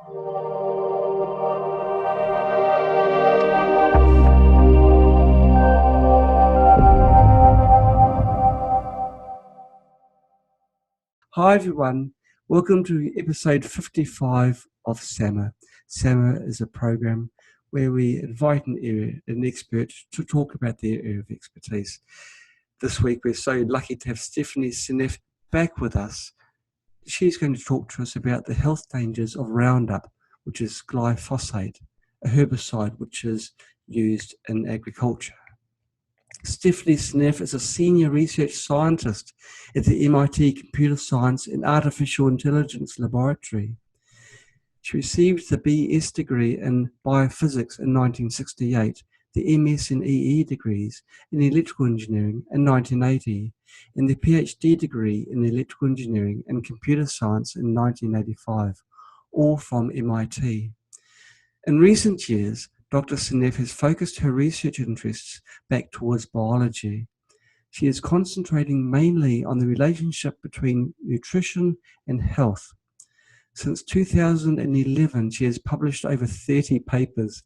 Hi everyone, welcome to episode 55 of SAMA. SAMA is a program where we invite an expert to talk about their area of expertise. This week we're so lucky to have Stephanie Seneff back with us. She's going to talk to us about the health dangers of Roundup, which is glyphosate, a herbicide which is used in agriculture. Stephanie Seneff is a senior research scientist at the MIT Computer Science and Artificial Intelligence Laboratory. She received the BS degree in Biophysics in 1968, the MS and EE degrees in electrical engineering in 1980, and the Ph.D. degree in electrical engineering and computer science in 1985, all from MIT. In recent years, Dr. Seneff has focused her research interests back towards biology. She is concentrating mainly on the relationship between nutrition and health. Since 2011, she has published over 30 papers,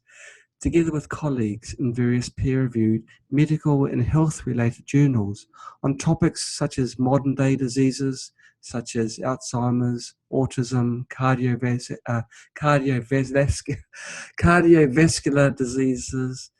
together with colleagues in various peer-reviewed medical and health-related journals on topics such as modern-day diseases, such as Alzheimer's, autism, cardiovascular diseases,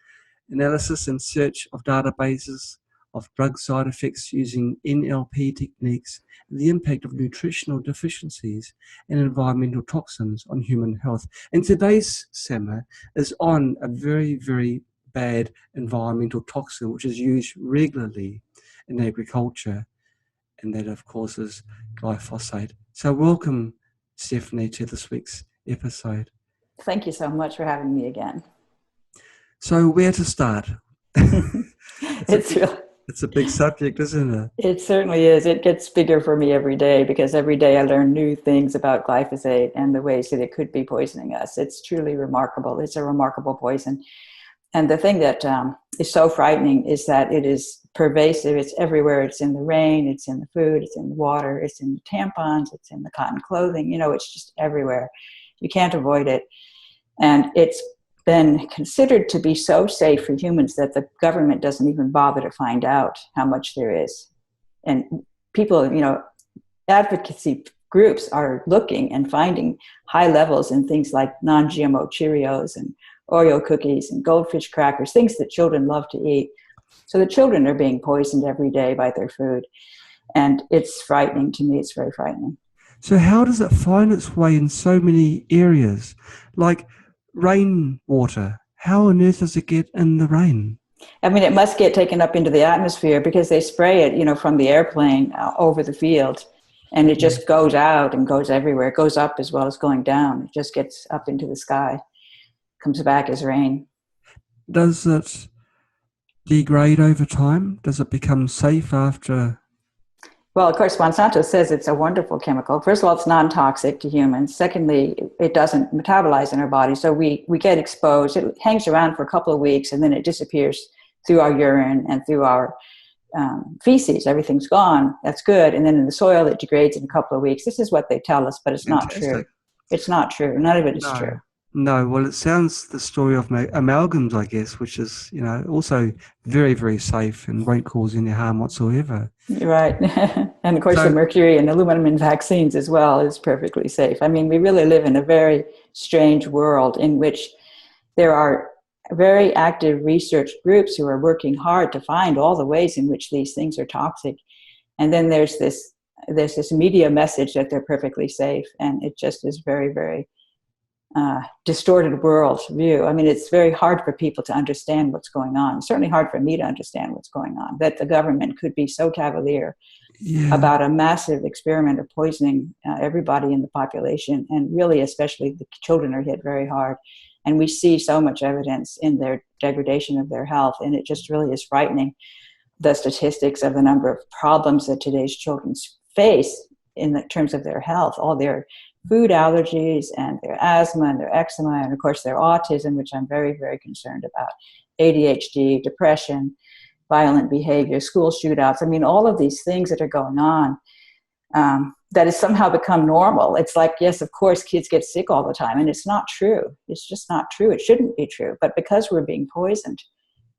analysis and search of databases of drug side effects using NLP techniques, and the impact of nutritional deficiencies and environmental toxins on human health. And today's SAMA is on a very, very bad environmental toxin which is used regularly in agriculture, and that of course is glyphosate. So welcome, Stephanie, to this week's episode. Thank you so much for having me again. So where to start? It's a big subject, isn't it? It certainly is. It gets bigger for me every day because every day I learn new things about glyphosate and the ways that it could be poisoning us. It's truly remarkable. It's a remarkable poison. And the thing that is so frightening is that it is pervasive. It's everywhere. It's in the rain. It's in the food. It's in the water. It's in the tampons. It's in the cotton clothing. It's just everywhere. You can't avoid it. And it's been considered to be so safe for humans that the government doesn't even bother to find out how much there is. And people, advocacy groups are looking and finding high levels in things like non-GMO Cheerios and Oreo cookies and goldfish crackers, things that children love to eat. So the children are being poisoned every day by their food. And it's frightening to me. It's very frightening. So how does it find its way in so many areas? Like rainwater, how on earth does it get in the rain? I mean, it must get taken up into the atmosphere because they spray it, from the airplane over the field. And it just goes out and goes everywhere. It goes up as well as going down. It just gets up into the sky, comes back as rain. Does it degrade over time? Does it become safe after? Well, of course, Monsanto says it's a wonderful chemical. First of all, it's non-toxic to humans. Secondly, it doesn't metabolize in our body. So we get exposed. It hangs around for a couple of weeks and then it disappears through our urine and through our feces. Everything's gone. That's good. And then in the soil, it degrades in a couple of weeks. This is what they tell us, but it's Fantastic. Not true. It's not true. None of it is true. No, well, it sounds the story of amalgams, I guess, which is, also very, very safe and won't cause any harm whatsoever. Right. And of course, the mercury and aluminum in vaccines as well is perfectly safe. I mean, we really live in a very strange world in which there are very active research groups who are working hard to find all the ways in which these things are toxic. And then there's this media message that they're perfectly safe. And it just is very, very distorted world view. I mean, it's very hard for people to understand what's going on. It's certainly hard for me to understand what's going on, that the government could be so cavalier about a massive experiment of poisoning everybody in the population. And really, especially the children are hit very hard. And we see so much evidence in their degradation of their health. And it just really is frightening, the statistics of the number of problems that today's children face in terms of their health, all their food allergies and their asthma and their eczema, and of course their autism, which I'm very, very concerned about, ADHD, depression, violent behavior, school shootouts. I mean, all of these things that are going on that has somehow become normal. It's like, yes, of course, kids get sick all the time, and it's not true. It's just not true. It shouldn't be true. But because we're being poisoned,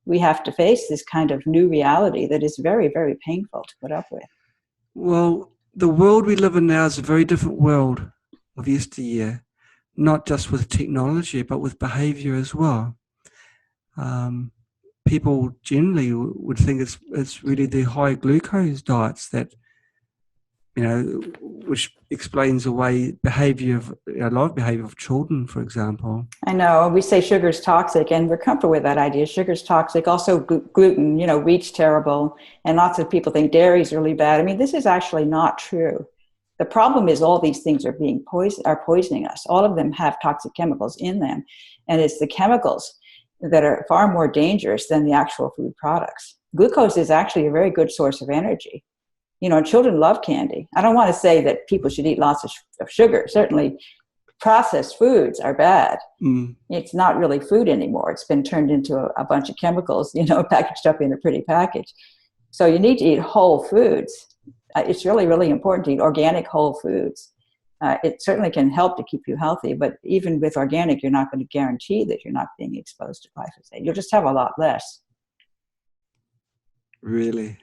we have to face this kind of new reality that is very, very painful to put up with. Well, the world we live in now is a very different world of yesteryear, not just with technology, but with behavior as well. People generally would think it's really the high glucose diets that, which explains away behavior of a lot of behavior of children, for example. I know we say sugar's toxic, and we're comfortable with that idea. Sugar's toxic. Also, gluten. Wheat's terrible, and lots of people think dairy's really bad. I mean, this is actually not true. The problem is all these things are poisoning us. All of them have toxic chemicals in them, and it's the chemicals that are far more dangerous than the actual food products. Glucose is actually a very good source of energy. Children love candy. I don't want to say that people should eat lots of sugar. Certainly, processed foods are bad. It's not really food anymore. It's been turned into a bunch of chemicals, packaged up in a pretty package. So you need to eat whole foods. It's really, really important to eat organic whole foods. It certainly can help to keep you healthy, but even with organic, you're not going to guarantee that you're not being exposed to glyphosate. You'll just have a lot less. Really?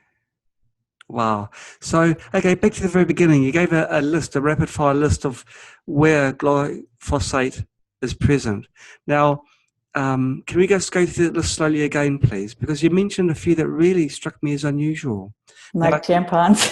Wow. So, okay, back to the very beginning. You gave a rapid-fire list of where glyphosate is present. Now, can we just go through that list slowly again, please? Because you mentioned a few that really struck me as unusual. Like tampons.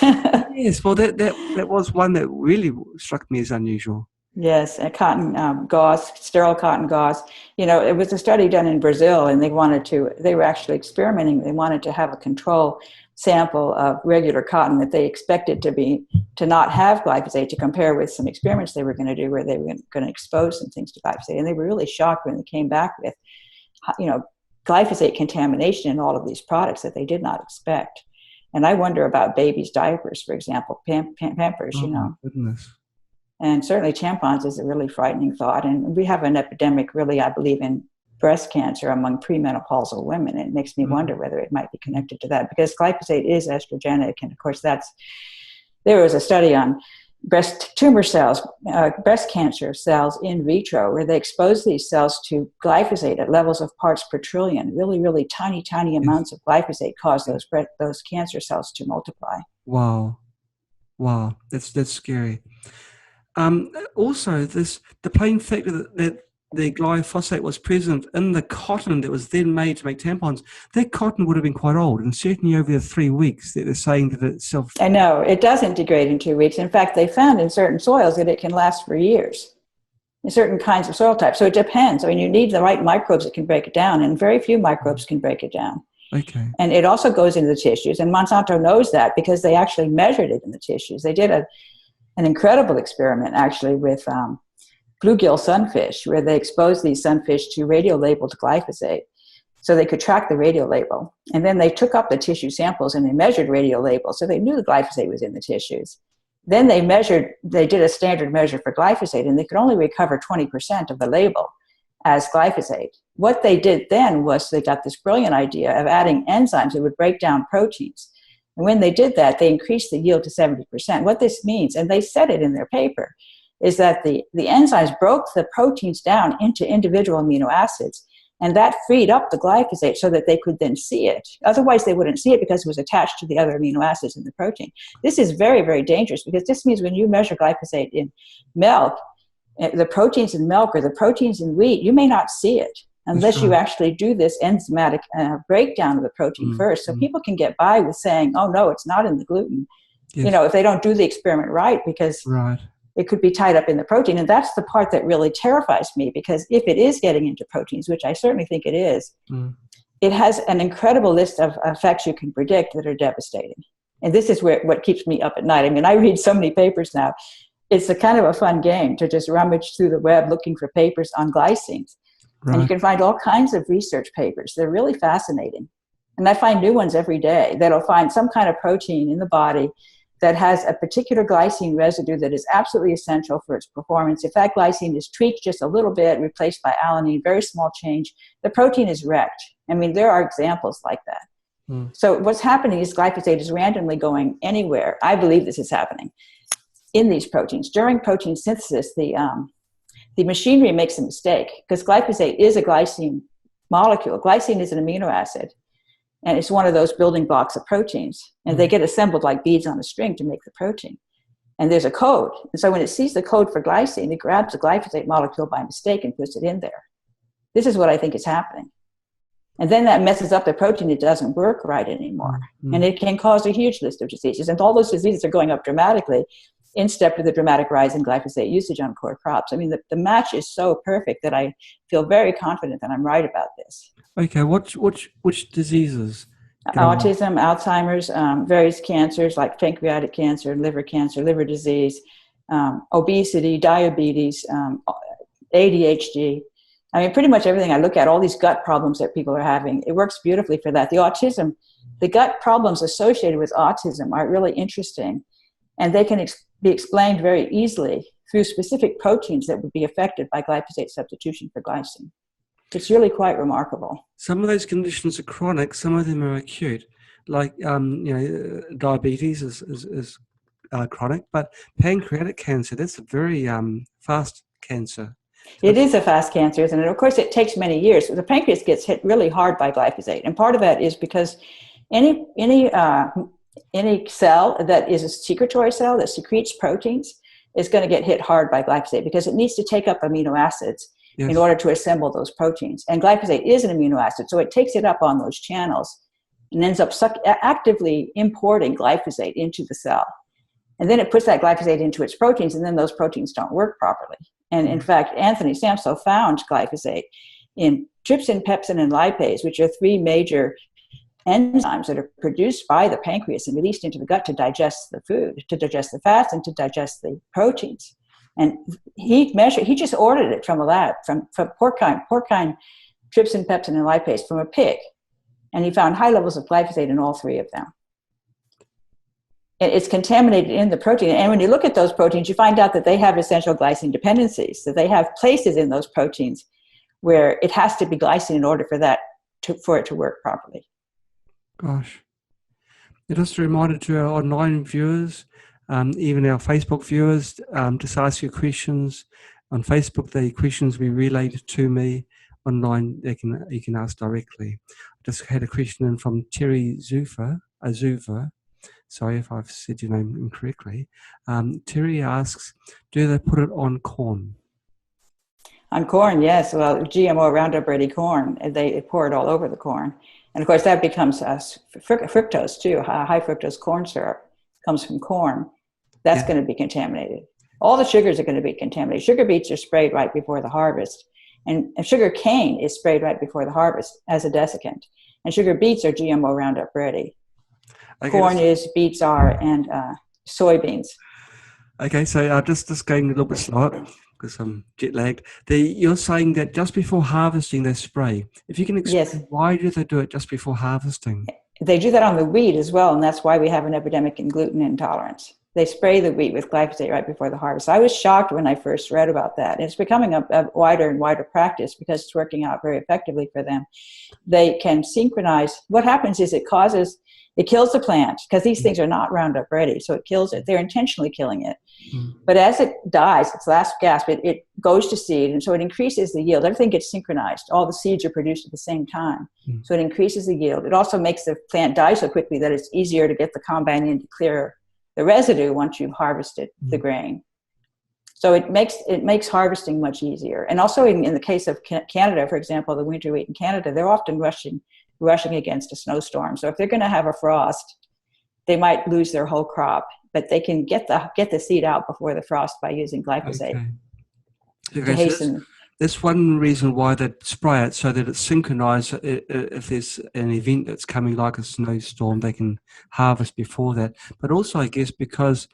Yes, well, that was one that really struck me as unusual. Yes, cotton gauze, sterile cotton gauze. It was a study done in Brazil, and they were actually experimenting. They wanted to have a control sample of regular cotton that they expected to not have glyphosate, to compare with some experiments they were going to do where they were going to expose some things to glyphosate. And they were really shocked when they came back with, glyphosate contamination in all of these products that they did not expect. And I wonder about babies' diapers, for example, Pampers, Oh, goodness. And certainly tampons is a really frightening thought. And we have an epidemic, really, I believe, in breast cancer among premenopausal women. And it makes me wonder whether it might be connected to that, because glyphosate is estrogenic. And of course, there was a study on breast tumor cells, breast cancer cells in vitro, where they exposed these cells to glyphosate at levels of parts per trillion. Really, really tiny, tiny amounts of glyphosate cause those cancer cells to multiply. Wow. That's scary. Also, the plain fact that the glyphosate was present in the cotton that was then made to make tampons, that cotton would have been quite old, and certainly over the 3 weeks that they're saying that itself. I know, it doesn't degrade in 2 weeks. In fact, they found in certain soils that it can last for years in certain kinds of soil types. So it depends. I mean, you need the right microbes that can break it down, and very few microbes can break it down. Okay. And it also goes into the tissues, and Monsanto knows that because they actually measured it in the tissues. They did an incredible experiment, actually, with bluegill sunfish, where they exposed these sunfish to radiolabeled glyphosate so they could track the radiolabel. And then they took up the tissue samples and they measured radiolabels, so they knew the glyphosate was in the tissues. Then they did a standard measure for glyphosate, and they could only recover 20% of the label as glyphosate. What they did then was they got this brilliant idea of adding enzymes that would break down proteins. And when they did that, they increased the yield to 70%. What this means, and they said it in their paper, is that the enzymes broke the proteins down into individual amino acids, and that freed up the glyphosate so that they could then see it. Otherwise, they wouldn't see it because it was attached to the other amino acids in the protein. This is very, very dangerous, because this means when you measure glyphosate in milk, the proteins in milk or the proteins in wheat, you may not see it unless you actually do this enzymatic breakdown of the protein first. So people can get by with saying, oh, no, it's not in the gluten, if they don't do the experiment right, because it could be tied up in the protein. And that's the part that really terrifies me, because if it is getting into proteins, which I certainly think it is, it has an incredible list of effects you can predict that are devastating. And this is what keeps me up at night. I mean, I read so many papers now. It's a kind of a fun game to just rummage through the web looking for papers on glycines. And you can find all kinds of research papers. They're really fascinating. And I find new ones every day that'll find some kind of protein in the body that has a particular glycine residue that is absolutely essential for its performance. If that glycine is tweaked just a little bit, replaced by alanine, very small change, the protein is wrecked. I mean, there are examples like that. So what's happening is glyphosate is randomly going anywhere. I believe this is happening. in these proteins. During protein synthesis, the machinery makes a mistake because glyphosate is a glycine molecule. Glycine is an amino acid, and it's one of those building blocks of proteins. And they get assembled like beads on a string to make the protein. And there's a code. And so when it sees the code for glycine, it grabs the glyphosate molecule by mistake and puts it in there. This is what I think is happening. And then that messes up the protein. It doesn't work right anymore. And it can cause a huge list of diseases. And all those diseases are going up dramatically in step with the dramatic rise in glyphosate usage on core crops. I mean, the match is so perfect that I feel very confident that I'm right about this. Okay, which diseases? Autism, Alzheimer's, various cancers like pancreatic cancer, liver disease, obesity, diabetes, ADHD. I mean, pretty much everything I look at, all these gut problems that people are having, it works beautifully for that. The autism, the gut problems associated with autism are really interesting, and they can be explained very easily through specific proteins that would be affected by glyphosate substitution for glycine. It's really quite remarkable. Some of those conditions are chronic, some of them are acute. Like, diabetes is chronic, but pancreatic cancer, that's a very fast cancer. It is a fast cancer, isn't it? Of course, it takes many years. The pancreas gets hit really hard by glyphosate, and part of that is because any cell that is a secretory cell that secretes proteins is going to get hit hard by glyphosate because it needs to take up amino acids in order to assemble those proteins. And glyphosate is an amino acid, so it takes it up on those channels and ends up actively importing glyphosate into the cell. And then it puts that glyphosate into its proteins, and then those proteins don't work properly. And in fact, Anthony Samso found glyphosate in trypsin, pepsin, and lipase, which are three major enzymes that are produced by the pancreas and released into the gut to digest the food, to digest the fats, and to digest the proteins. And he just ordered it from a lab, from porcine, trypsin, pepsin, and lipase from a pig. And he found high levels of glyphosate in all three of them. It's contaminated in the protein. And when you look at those proteins, you find out that they have essential glycine dependencies. So they have places in those proteins where it has to be glycine in order for it to work properly. Gosh. Just a reminder to our online viewers, even our Facebook viewers, just ask your questions. On Facebook, the questions will be relayed to me. Online, you can ask directly. I just had a question in from Terry Azuva. Sorry if I've said your name incorrectly. Terry asks, do they put it on corn? On corn, yes. Well, GMO Roundup ready corn, they pour it all over the corn. And of course, that becomes fructose too. High fructose corn syrup comes from corn. That's going to be contaminated. All the sugars are going to be contaminated. Sugar beets are sprayed right before the harvest. And sugar cane is sprayed right before the harvest as a desiccant. And sugar beets are GMO Roundup ready. Corn is, beets are, and soybeans. Okay, so just going a little bit slower because I'm jet lagged. You're saying that just before harvesting they spray. If you can explain why do they do it just before harvesting? They do that on the wheat as well, and that's why we have an epidemic in gluten intolerance. They spray the wheat with glyphosate right before the harvest. I was shocked when I first read about that. It's becoming a wider and wider practice because it's working out very effectively for them. They can synchronize. What happens is it kills the plant because these things are not Roundup ready, so it kills it. They're intentionally killing it. But as it dies, its last gasp, it goes to seed, and so it increases the yield. Everything gets synchronized. All the seeds are produced at the same time, so it increases the yield. It also makes the plant die so quickly that it's easier to get the combine in to clear the residue once you've harvested the grain. So it makes harvesting much easier. And also in the case of Canada, for example, the winter wheat in Canada, they're often rushing against a snowstorm. So if they're going to have a frost, they might lose their whole crop, but they can get the seed out before the frost by using glyphosate. To hasten. That's one reason why they spray it, so that it's synchronized. If there's an event that's coming like a snowstorm, they can harvest before that. But also, I guess, because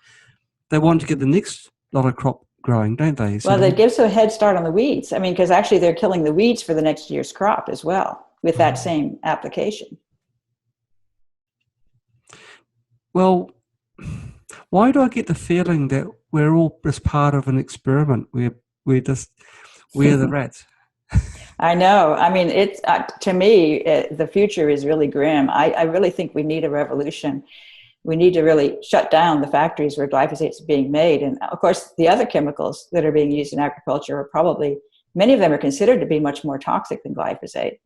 they want to get the next lot of crop growing, don't they? So it gives a head start on the weeds. I mean, because actually they're killing the weeds for the next year's crop as well with that same application. Well, why do I get the feeling that we're all just part of an experiment? We're the rats. I know. I mean, it's to me, the future is really grim. I really think we need a revolution. We need to really shut down the factories where glyphosate is being made. And of course, the other chemicals that are being used in agriculture are probably, many of them are considered to be much more toxic than glyphosate.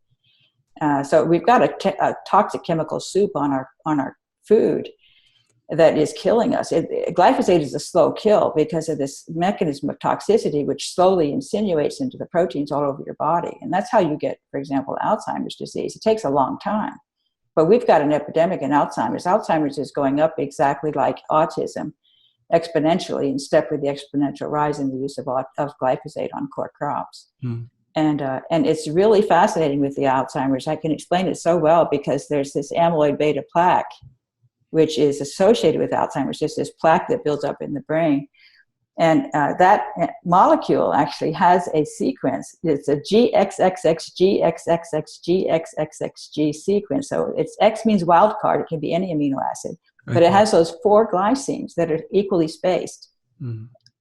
So we've got a toxic chemical soup on our food that is killing us. Glyphosate is a slow kill because of this mechanism of toxicity, which slowly insinuates into the proteins all over your body. And that's how you get, for example, Alzheimer's disease. It takes a long time. But we've got an epidemic in Alzheimer's. Alzheimer's is going up exactly like autism, exponentially, in step with the exponential rise in the use of glyphosate on core crops. And it's really fascinating with the Alzheimer's. I can explain it so well because there's this amyloid beta plaque, which is associated with Alzheimer's, just this plaque that builds up in the brain. And that molecule actually has a sequence. It's a GXXXGXXXGXXXG sequence. So it's X means wild card. It can be any amino acid. Okay. But it has those 4 glycines that are equally spaced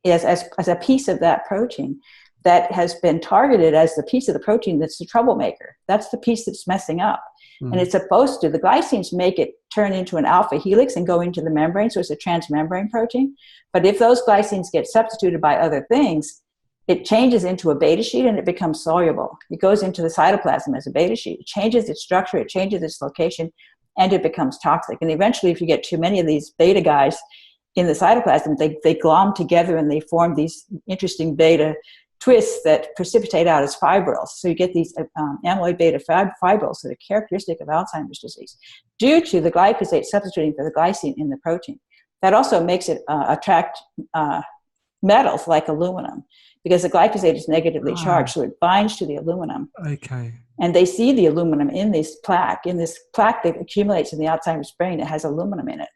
as a piece of that protein that has been targeted as the piece of the protein that's the troublemaker. That's the piece that's messing up. And it's supposed to, the glycines make it turn into an alpha helix and go into the membrane, so it's a transmembrane protein. But if those glycines get substituted by other things, it changes into a beta sheet and it becomes soluble. It goes into the cytoplasm as a beta sheet. It changes its structure, it changes its location, and it becomes toxic. And eventually, if you get too many of these beta guys in the cytoplasm, they glom together and they form these interesting beta twists that precipitate out as fibrils. So you get these amyloid beta fibrils that are characteristic of Alzheimer's disease due to the glyphosate substituting for the glycine in the protein. That also makes it attract metals like aluminum because the glyphosate is negatively charged, so it binds to the aluminum. Okay. And they see the aluminum in this plaque that accumulates in the Alzheimer's brain. It has aluminum in it.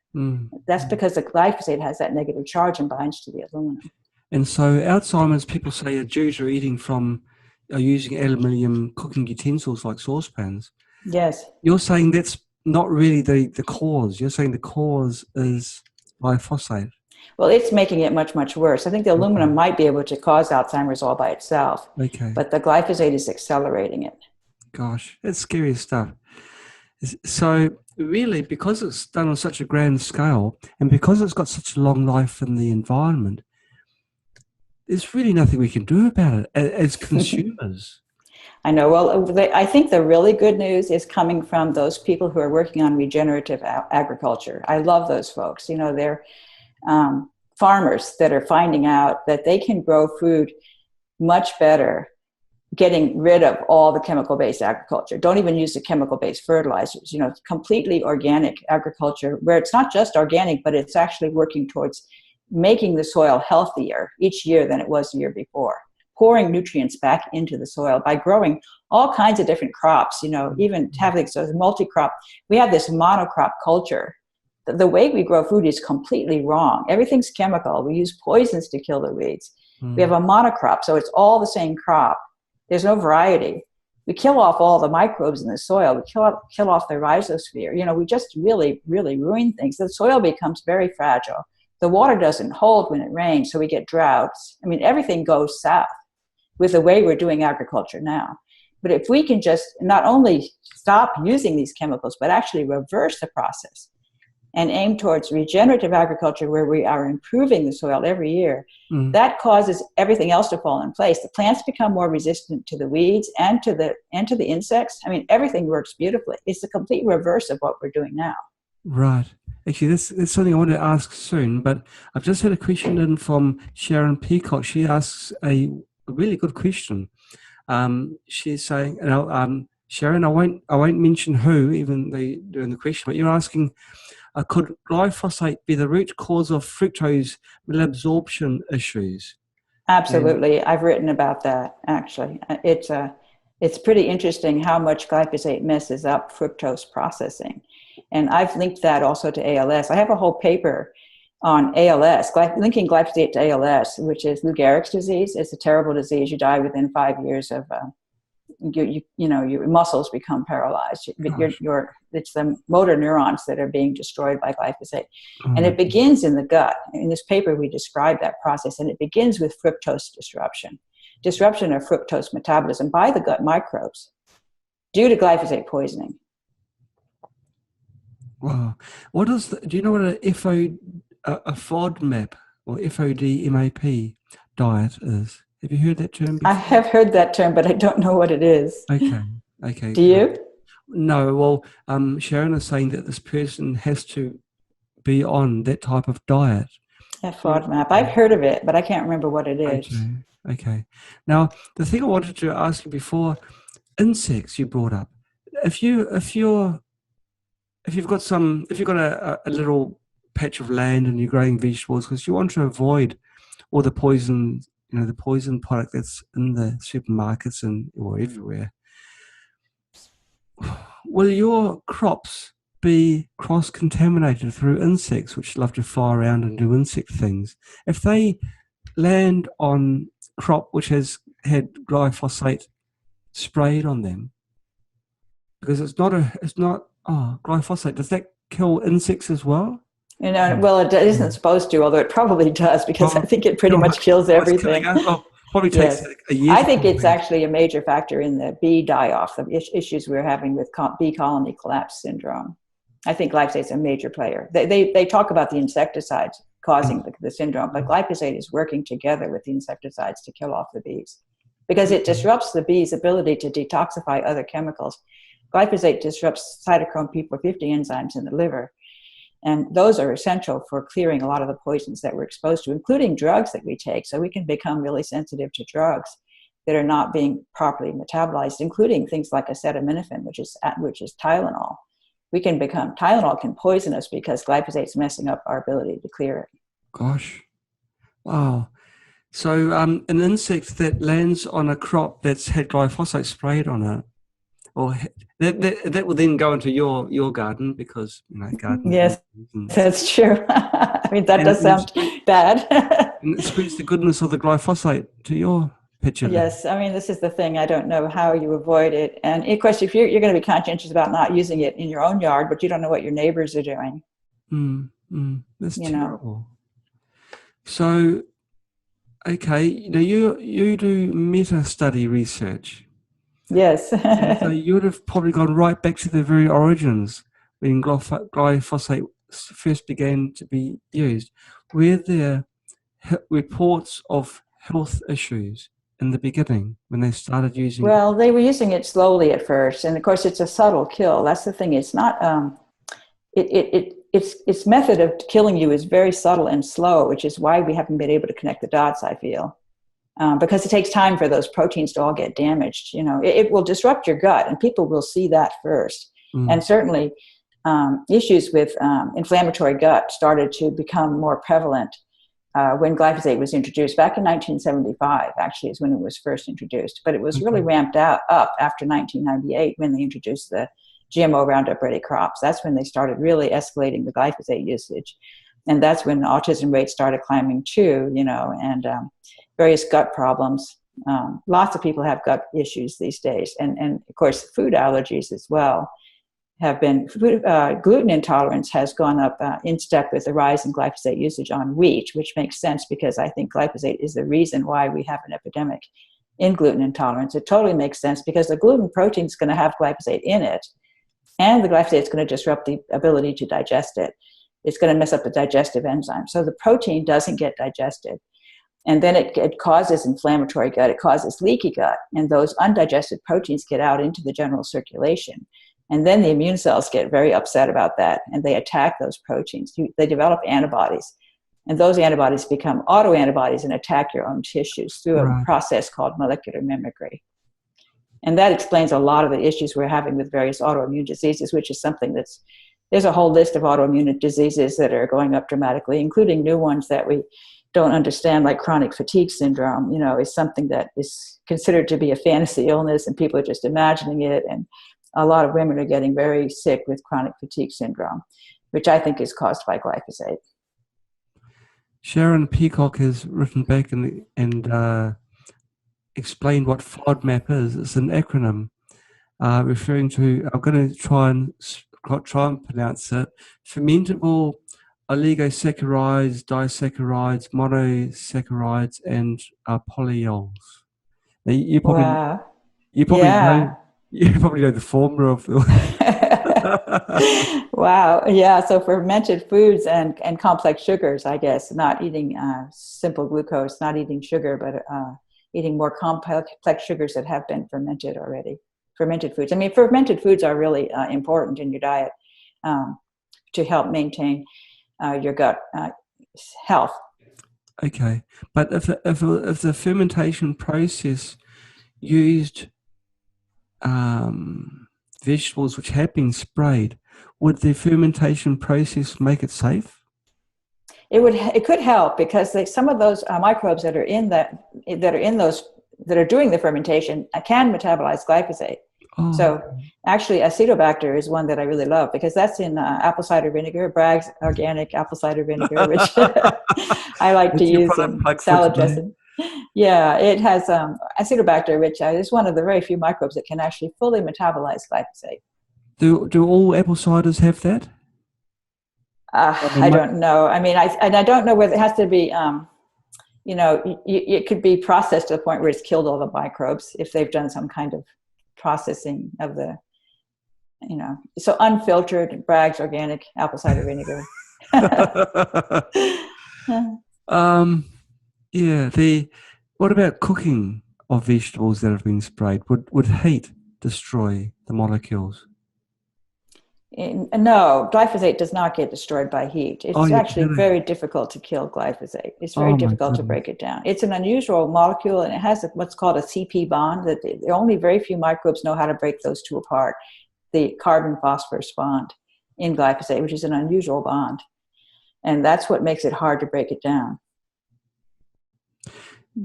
That's because the glyphosate has that negative charge and binds to the aluminum. And so Alzheimer's, people say, are due to using aluminium cooking utensils like saucepans. Yes. You're saying that's not really the cause. You're saying the cause is glyphosate. Well, it's making it much, much worse. I think the aluminum might be able to cause Alzheimer's all by itself. Okay. But the glyphosate is accelerating it. Gosh, that's scary stuff. So really, because it's done on such a grand scale and because it's got such a long life in the environment, there's really nothing we can do about it as consumers. I know. Well, I think the really good news is coming from those people who are working on regenerative agriculture. I love those folks. You know, they're farmers that are finding out that they can grow food much better, getting rid of all the chemical-based agriculture. Don't even use the chemical-based fertilizers. You know, completely organic agriculture where it's not just organic, but it's actually working towards making the soil healthier each year than it was the year before, pouring nutrients back into the soil by growing all kinds of different crops, you know, even having so multi-crop. We have this monocrop culture. The way we grow food is completely wrong. Everything's chemical. We use poisons to kill the weeds. We have a monocrop, so it's all the same crop. There's no variety. We kill off all the microbes in the soil. We kill off the rhizosphere. You know, we just really, really ruin things. The soil becomes very fragile. The water doesn't hold when it rains, so we get droughts. I mean, everything goes south with the way we're doing agriculture now. But if we can just not only stop using these chemicals, but actually reverse the process and aim towards regenerative agriculture where we are improving the soil every year, that causes everything else to fall in place. The plants become more resistant to the weeds and to the insects. I mean, everything works beautifully. It's the complete reverse of what we're doing now. Right. Actually, that's something I want to ask soon, but I've just had a question in from Sharon Peacock. She asks a really good question. She's saying, Sharon, I won't mention who, even though doing the question, but you're asking, could glyphosate be the root cause of fructose malabsorption issues? Absolutely. I've written about that, actually. It's pretty interesting how much glyphosate messes up fructose processing. And I've linked that also to ALS. I have a whole paper on ALS, linking glyphosate to ALS, which is Lou Gehrig's disease. It's a terrible disease. You die within 5 years of, your muscles become paralyzed. It's the motor neurons that are being destroyed by glyphosate. And it begins in the gut. In this paper, we describe that process, and it begins with fructose disruption of fructose metabolism by the gut microbes due to glyphosate poisoning. Wow. What is do you know what a FODMAP or FODMAP diet is? Have you heard that term I before? have heard that term, but I don't know what it is. Okay. Okay. Do you? No. Well, Sharon is saying that this person has to be on that type of diet. FODMAP. I've heard of it, but I can't remember what it is. Okay. Okay. Now, the thing I wanted to ask you before, insects you brought up. If you've got a little patch of land and you're growing vegetables because you want to avoid all the poison, the poison product that's in the supermarkets and or everywhere, will your crops be cross-contaminated through insects which love to fly around and do insect things? If they land on crop which has had glyphosate sprayed on them, because it's not glyphosate, does that kill insects as well? Well, it isn't supposed to, although it probably does, because I think it pretty much kills everything. Well, probably takes Yes. a year. I think it's actually a major factor in the bee die-off, the issues we're having with bee colony collapse syndrome. I think glyphosate is a major player. They talk about the insecticides causing the syndrome, but glyphosate is working together with the insecticides to kill off the bees because it disrupts the bee's ability to detoxify other chemicals. Glyphosate disrupts cytochrome P450 enzymes in the liver, and those are essential for clearing a lot of the poisons that we're exposed to, including drugs that we take. So we can become really sensitive to drugs that are not being properly metabolized, including things like acetaminophen, which is Tylenol. Tylenol can poison us because glyphosate's messing up our ability to clear it. Gosh. Wow. So an insect that lands on a crop that's had glyphosate sprayed on it, or that will then go into your garden because garden. Yes, that's true. I mean, that does sound bad. And it spreads the goodness of the glyphosate to your picture. Yes, I mean, this is the thing. I don't know how you avoid it. And of course, if you're going to be conscientious about not using it in your own yard, but you don't know what your neighbors are doing. That's terrible. So, okay, you do meta-study research. Yes. So you would have probably gone right back to the very origins when glyphosate first began to be used. Were there reports of health issues in the beginning when they started using? Well, they were using it slowly at first, and of course, it's a subtle kill. That's the thing. It's not. Its method of killing you is very subtle and slow, which is why we haven't been able to connect the dots. I feel. Because it takes time for those proteins to all get damaged. It will disrupt your gut, and people will see that first. And certainly, issues with inflammatory gut started to become more prevalent when glyphosate was introduced back in 1975. Actually, is when it was first introduced, but it was really ramped up after 1998 when they introduced the GMO Roundup Ready crops. That's when they started really escalating the glyphosate usage, and that's when autism rates started climbing too. And various gut problems. Lots of people have gut issues these days. And of course, food allergies as well have been, gluten intolerance has gone up in step with the rise in glyphosate usage on wheat, which makes sense because I think glyphosate is the reason why we have an epidemic in gluten intolerance. It totally makes sense because the gluten protein is going to have glyphosate in it, and the glyphosate is going to disrupt the ability to digest it. It's going to mess up the digestive enzyme. So the protein doesn't get digested. And then it causes inflammatory gut, it causes leaky gut, and those undigested proteins get out into the general circulation. And then the immune cells get very upset about that, and they attack those proteins. They develop antibodies, and those antibodies become autoantibodies and attack your own tissues through a process called molecular mimicry. And that explains a lot of the issues we're having with various autoimmune diseases, which is something there's a whole list of autoimmune diseases that are going up dramatically, including new ones that we don't understand, like chronic fatigue syndrome, is something that is considered to be a fantasy illness and people are just imagining it. And a lot of women are getting very sick with chronic fatigue syndrome, which I think is caused by glyphosate. Sharon Peacock has written back and explained what FODMAP is. It's an acronym referring to, I'm going to try and pronounce it, fermentable oligosaccharides, disaccharides, monosaccharides, and polyols. Now, you probably know the formula of the Wow. Yeah. So fermented foods and complex sugars, I guess, not eating simple glucose, not eating sugar, but eating more complex sugars that have been fermented already. Fermented foods. I mean, fermented foods are really important in your diet to help maintain your gut health. Okay, but if the fermentation process used vegetables which have been sprayed, would the fermentation process make it safe? It could help because some of those microbes that are in those that are doing the fermentation can metabolize glyphosate. Oh. So actually, acetobacter is one that I really love because that's in apple cider vinegar, Bragg's organic apple cider vinegar, which I like to use in salad dressing. Yeah, it has acetobacter, which is one of the very few microbes that can actually fully metabolize glyphosate. Do all apple ciders have that? I don't know. I mean, I don't know whether it has to be, it could be processed to the point where it's killed all the microbes if they've done some kind of processing of the, so unfiltered Bragg's organic apple cider vinegar. What about cooking of vegetables that have been sprayed? Would heat destroy the molecules? No, glyphosate does not get destroyed by heat. It's actually very difficult to kill glyphosate. It's very difficult to break it down. It's an unusual molecule, and it has what's called a CP bond. That only very few microbes know how to break those two apart. The carbon-phosphorus bond in glyphosate, which is an unusual bond, and that's what makes it hard to break it down.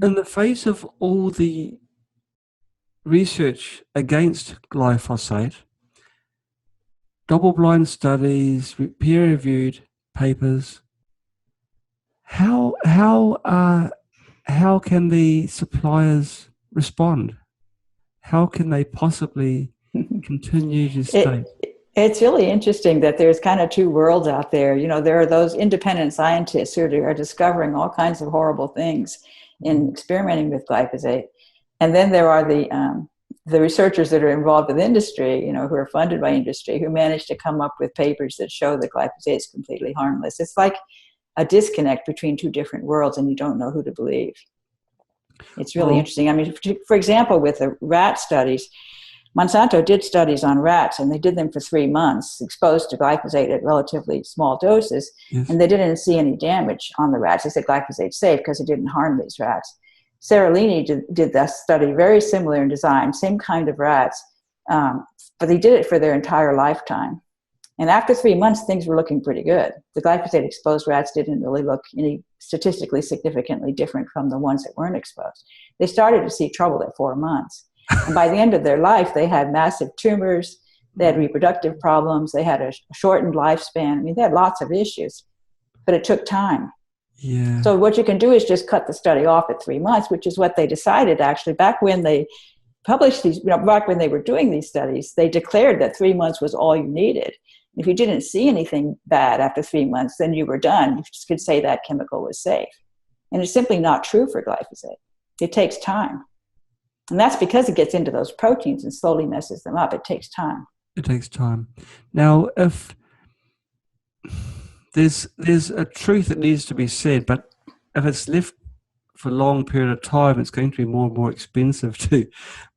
In the face of all the research against glyphosate, double-blind studies, peer-reviewed papers, how can the suppliers respond? How can they possibly continue to stay? It's really interesting that there's kind of two worlds out there. There are those independent scientists who are discovering all kinds of horrible things in experimenting with glyphosate. And then there are the researchers that are involved with industry, who are funded by industry, who manage to come up with papers that show that glyphosate is completely harmless. It's like a disconnect between two different worlds, and you don't know who to believe. It's really interesting. I mean, for example, with the rat studies, Monsanto did studies on rats, and they did them for 3 months, exposed to glyphosate at relatively small doses, and they didn't see any damage on the rats. They said glyphosate's safe because it didn't harm these rats. Seralini did that study, very similar in design, same kind of rats, but they did it for their entire lifetime. And after 3 months, things were looking pretty good. The glyphosate-exposed rats didn't really look any statistically significantly different from the ones that weren't exposed. They started to see trouble at 4 months. And by the end of their life, they had massive tumors, they had reproductive problems, they had a shortened lifespan. I mean, they had lots of issues, but it took time. Yeah. So what you can do is just cut the study off at 3 months, which is what they decided actually back when they published these, back when they were doing these studies, they declared that 3 months was all you needed. If you didn't see anything bad after 3 months, then you were done. You just could say that chemical was safe. And it's simply not true for glyphosate. It takes time. And that's because it gets into those proteins and slowly messes them up. It takes time. It takes time. Now, if there's a truth that needs to be said, but if it's left for a long period of time, it's going to be more and more expensive to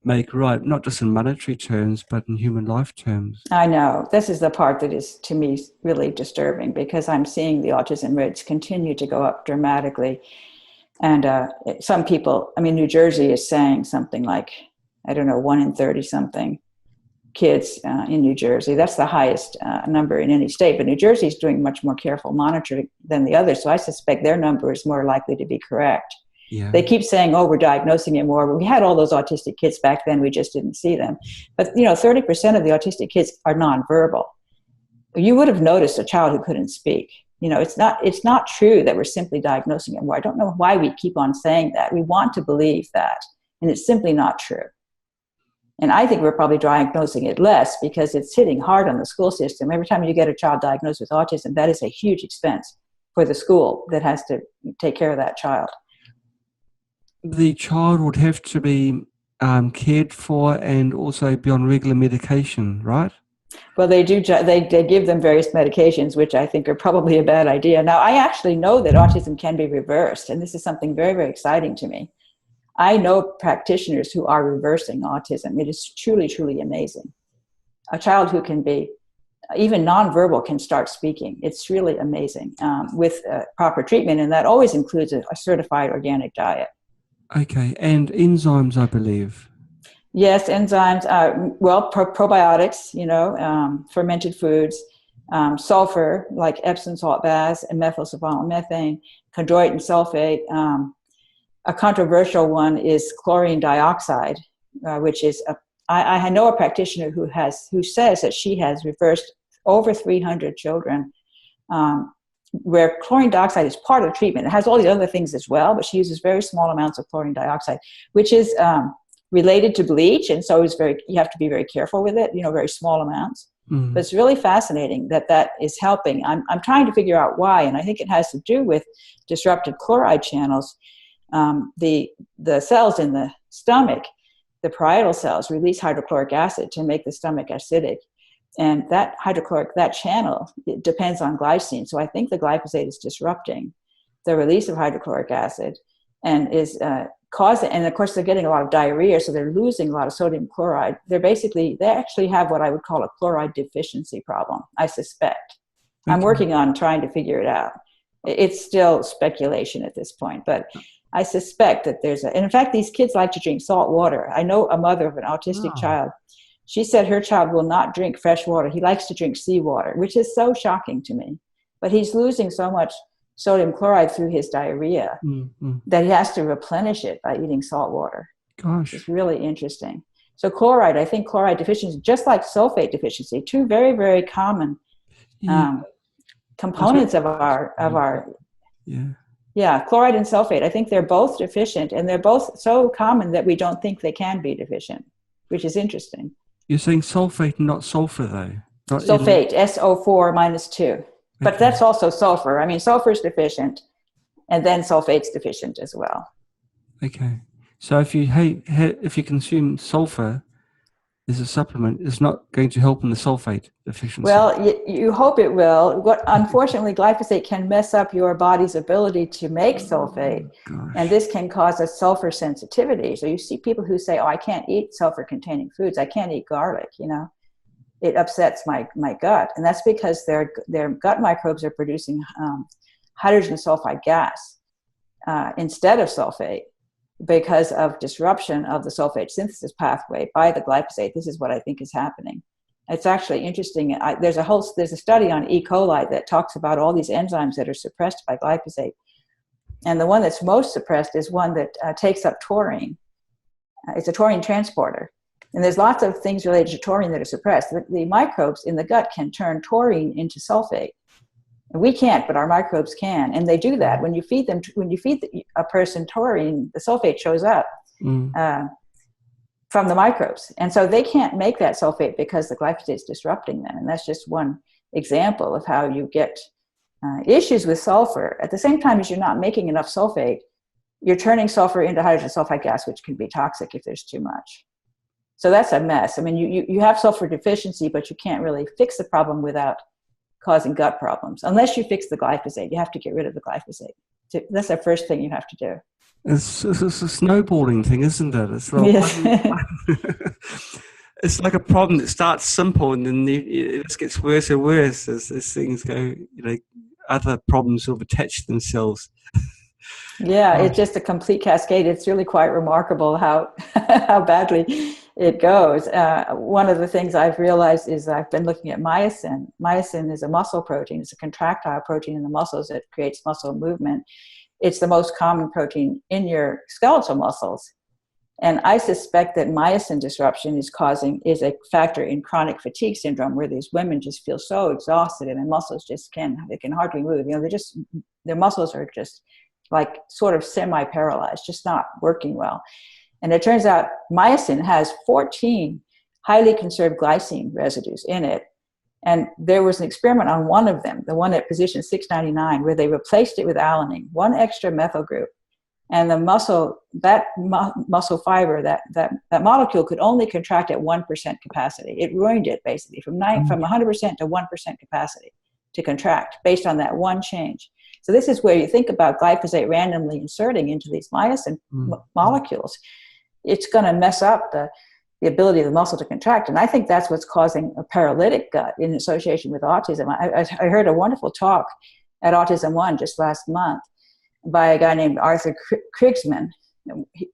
make right, not just in monetary terms, but in human life terms. I know. This is the part that is, to me, really disturbing because I'm seeing the autism rates continue to go up dramatically. And some people, I mean, New Jersey is saying something like, 1 in 30 something kids in New Jersey. That's the highest number in any state. But New Jersey is doing much more careful monitoring than the others. So I suspect their number is more likely to be correct. Yeah. They keep saying, we're diagnosing it more. We had all those autistic kids back then. We just didn't see them. But, 30% of the autistic kids are nonverbal. You would have noticed a child who couldn't speak. It's not true that we're simply diagnosing it more. I don't know why we keep on saying that. We want to believe that, and it's simply not true. And I think we're probably diagnosing it less because it's hitting hard on the school system. Every time you get a child diagnosed with autism, that is a huge expense for the school that has to take care of that child. The child would have to be cared for and also be on regular medication, right? Well, they do. They give them various medications, which I think are probably a bad idea. Now, I actually know that autism can be reversed, and this is something very, very exciting to me. I know practitioners who are reversing autism. It is truly, truly amazing. A child who can be even nonverbal can start speaking. It's really amazing with proper treatment, and that always includes a certified organic diet. Okay, and enzymes, I believe. Yes, enzymes. Probiotics. Fermented foods, sulfur like Epsom salt baths, and methylsulfonylmethane, chondroitin sulfate. A controversial one is chlorine dioxide, which is I know a practitioner who says that she has reversed over 300 children where chlorine dioxide is part of the treatment. It has all these other things as well, but she uses very small amounts of chlorine dioxide, which is related to bleach, and so you have to be very careful with it. Very small amounts. But it's really fascinating that is helping. I'm trying to figure out why, and I think it has to do with disrupted chloride channels. The cells in the stomach, the parietal cells, release hydrochloric acid to make the stomach acidic. And that channel, it depends on glycine. So I think the glyphosate is disrupting the release of hydrochloric acid and is causing, and of course they're getting a lot of diarrhea, so they're losing a lot of sodium chloride. They actually have what I would call a chloride deficiency problem, I suspect. Okay. I'm working on trying to figure it out. It's still speculation at this point, but I suspect that and in fact, these kids like to drink salt water. I know a mother of an autistic child. She said her child will not drink fresh water. He likes to drink seawater, which is so shocking to me. But he's losing so much sodium chloride through his diarrhea that he has to replenish it by eating salt water. Gosh. It's really interesting. So chloride, I think chloride deficiency, just like sulfate deficiency, two very, very common components of our chloride and sulfate. I think they're both deficient, and they're both so common that we don't think they can be deficient, which is interesting. You're saying sulfate, not sulfur, though? Sulfate, SO4 - 2. But that's also sulfur. I mean, sulfur is deficient, and then sulfate's deficient as well. Okay. So if you consume sulfur as a supplement, it's not going to help in the sulfate deficiency. Well, you hope it will. Unfortunately, glyphosate can mess up your body's ability to make sulfate, and this can cause a sulfur sensitivity. So you see people who say, "Oh, I can't eat sulfur-containing foods. I can't eat garlic." It upsets my gut, and that's because their gut microbes are producing hydrogen sulfide gas instead of sulfate because of disruption of the sulfate synthesis pathway by the glyphosate. This is what I think is happening. It's actually interesting. There's a study on E. coli that talks about all these enzymes that are suppressed by glyphosate, and the one that's most suppressed is one that takes up taurine. It's a taurine transporter. And there's lots of things related to taurine that are suppressed. The microbes in the gut can turn taurine into sulfate. And we can't, but our microbes can. And they do that. When you feed a person taurine, the sulfate shows up from the microbes. And so they can't make that sulfate because the glyphosate is disrupting them. And that's just one example of how you get issues with sulfur. At the same time as you're not making enough sulfate, you're turning sulfur into hydrogen sulfide gas, which can be toxic if there's too much. So that's a mess. I mean, you have sulfur deficiency, but you can't really fix the problem without causing gut problems. Unless you fix the glyphosate, you have to get rid of the glyphosate. That's the first thing you have to do. It's a snowballing thing, isn't it? It's it's like a problem that starts simple and then it just gets worse and worse as things go. Other problems sort of attach themselves. Yeah, it's just a complete cascade. It's really quite remarkable how badly it goes. One of the things I've realized is I've been looking at myosin. Myosin is a muscle protein. It's a contractile protein in the muscles that creates muscle movement. It's the most common protein in your skeletal muscles. And I suspect that myosin disruption is a factor in chronic fatigue syndrome, where these women just feel so exhausted and their muscles they can hardly move. Their muscles are just like sort of semi-paralyzed, just not working well. And it turns out myosin has 14 highly conserved glycine residues in it. And there was an experiment on one of them, the one at position 699, where they replaced it with alanine, one extra methyl group. And the muscle, muscle fiber, that molecule could only contract at 1% capacity. It ruined it basically from 100% to 1% capacity to contract based on that one change. So this is where you think about glyphosate randomly inserting into these myosin molecules. It's going to mess up the ability of the muscle to contract. And I think that's what's causing a paralytic gut in association with autism. I heard a wonderful talk at Autism One just last month by a guy named Arthur Krigsman.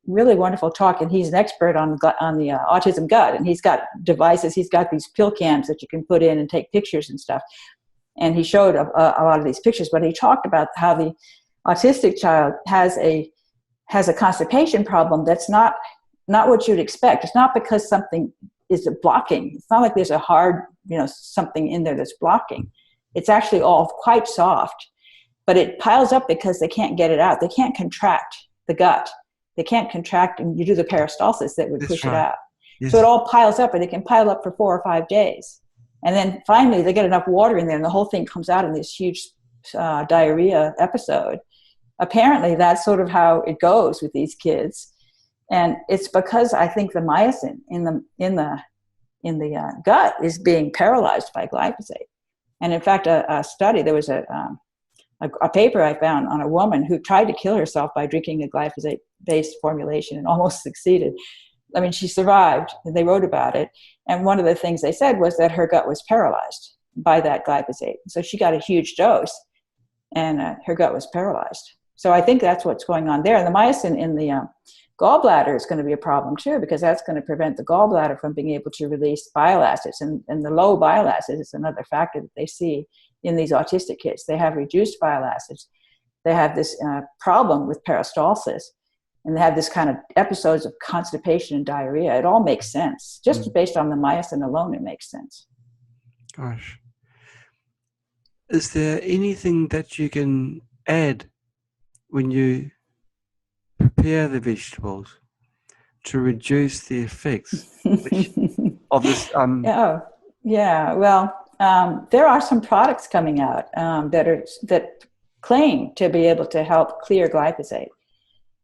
Really wonderful talk, and he's an expert on the autism gut, and he's got devices. He's got these pill cams that you can put in and take pictures and stuff. And he showed a lot of these pictures, but he talked about how the autistic child has a constipation problem that's not what you'd expect. It's not because something is blocking. It's not like there's a hard, something in there that's blocking. It's actually all quite soft, but it piles up because they can't get it out. They can't contract the gut. They can't contract, and you do the peristalsis that would push it out. Yes. So it all piles up, and it can pile up for 4 or 5 days. And then finally they get enough water in there, and the whole thing comes out in this huge diarrhea episode. Apparently that's sort of how it goes with these kids. And it's because I think the myosin in the gut is being paralyzed by glyphosate. And in fact, a study, there was a paper I found on a woman who tried to kill herself by drinking a glyphosate-based formulation and almost succeeded. I mean, she survived, and they wrote about it. And one of the things they said was that her gut was paralyzed by that glyphosate. So she got a huge dose, and her gut was paralyzed. So I think that's what's going on there. And the myosin in the gallbladder is going to be a problem too, because that's going to prevent the gallbladder from being able to release bile acids. And the low bile acids is another factor that they see in these autistic kids. They have reduced bile acids. They have this problem with peristalsis, and they have this kind of episodes of constipation and diarrhea. It all makes sense. Just based on the myosin alone, it makes sense. Gosh. Is there anything that you can add when you prepare the vegetables to reduce the effects of this? Yeah. Well, there are some products coming out that claim to be able to help clear glyphosate.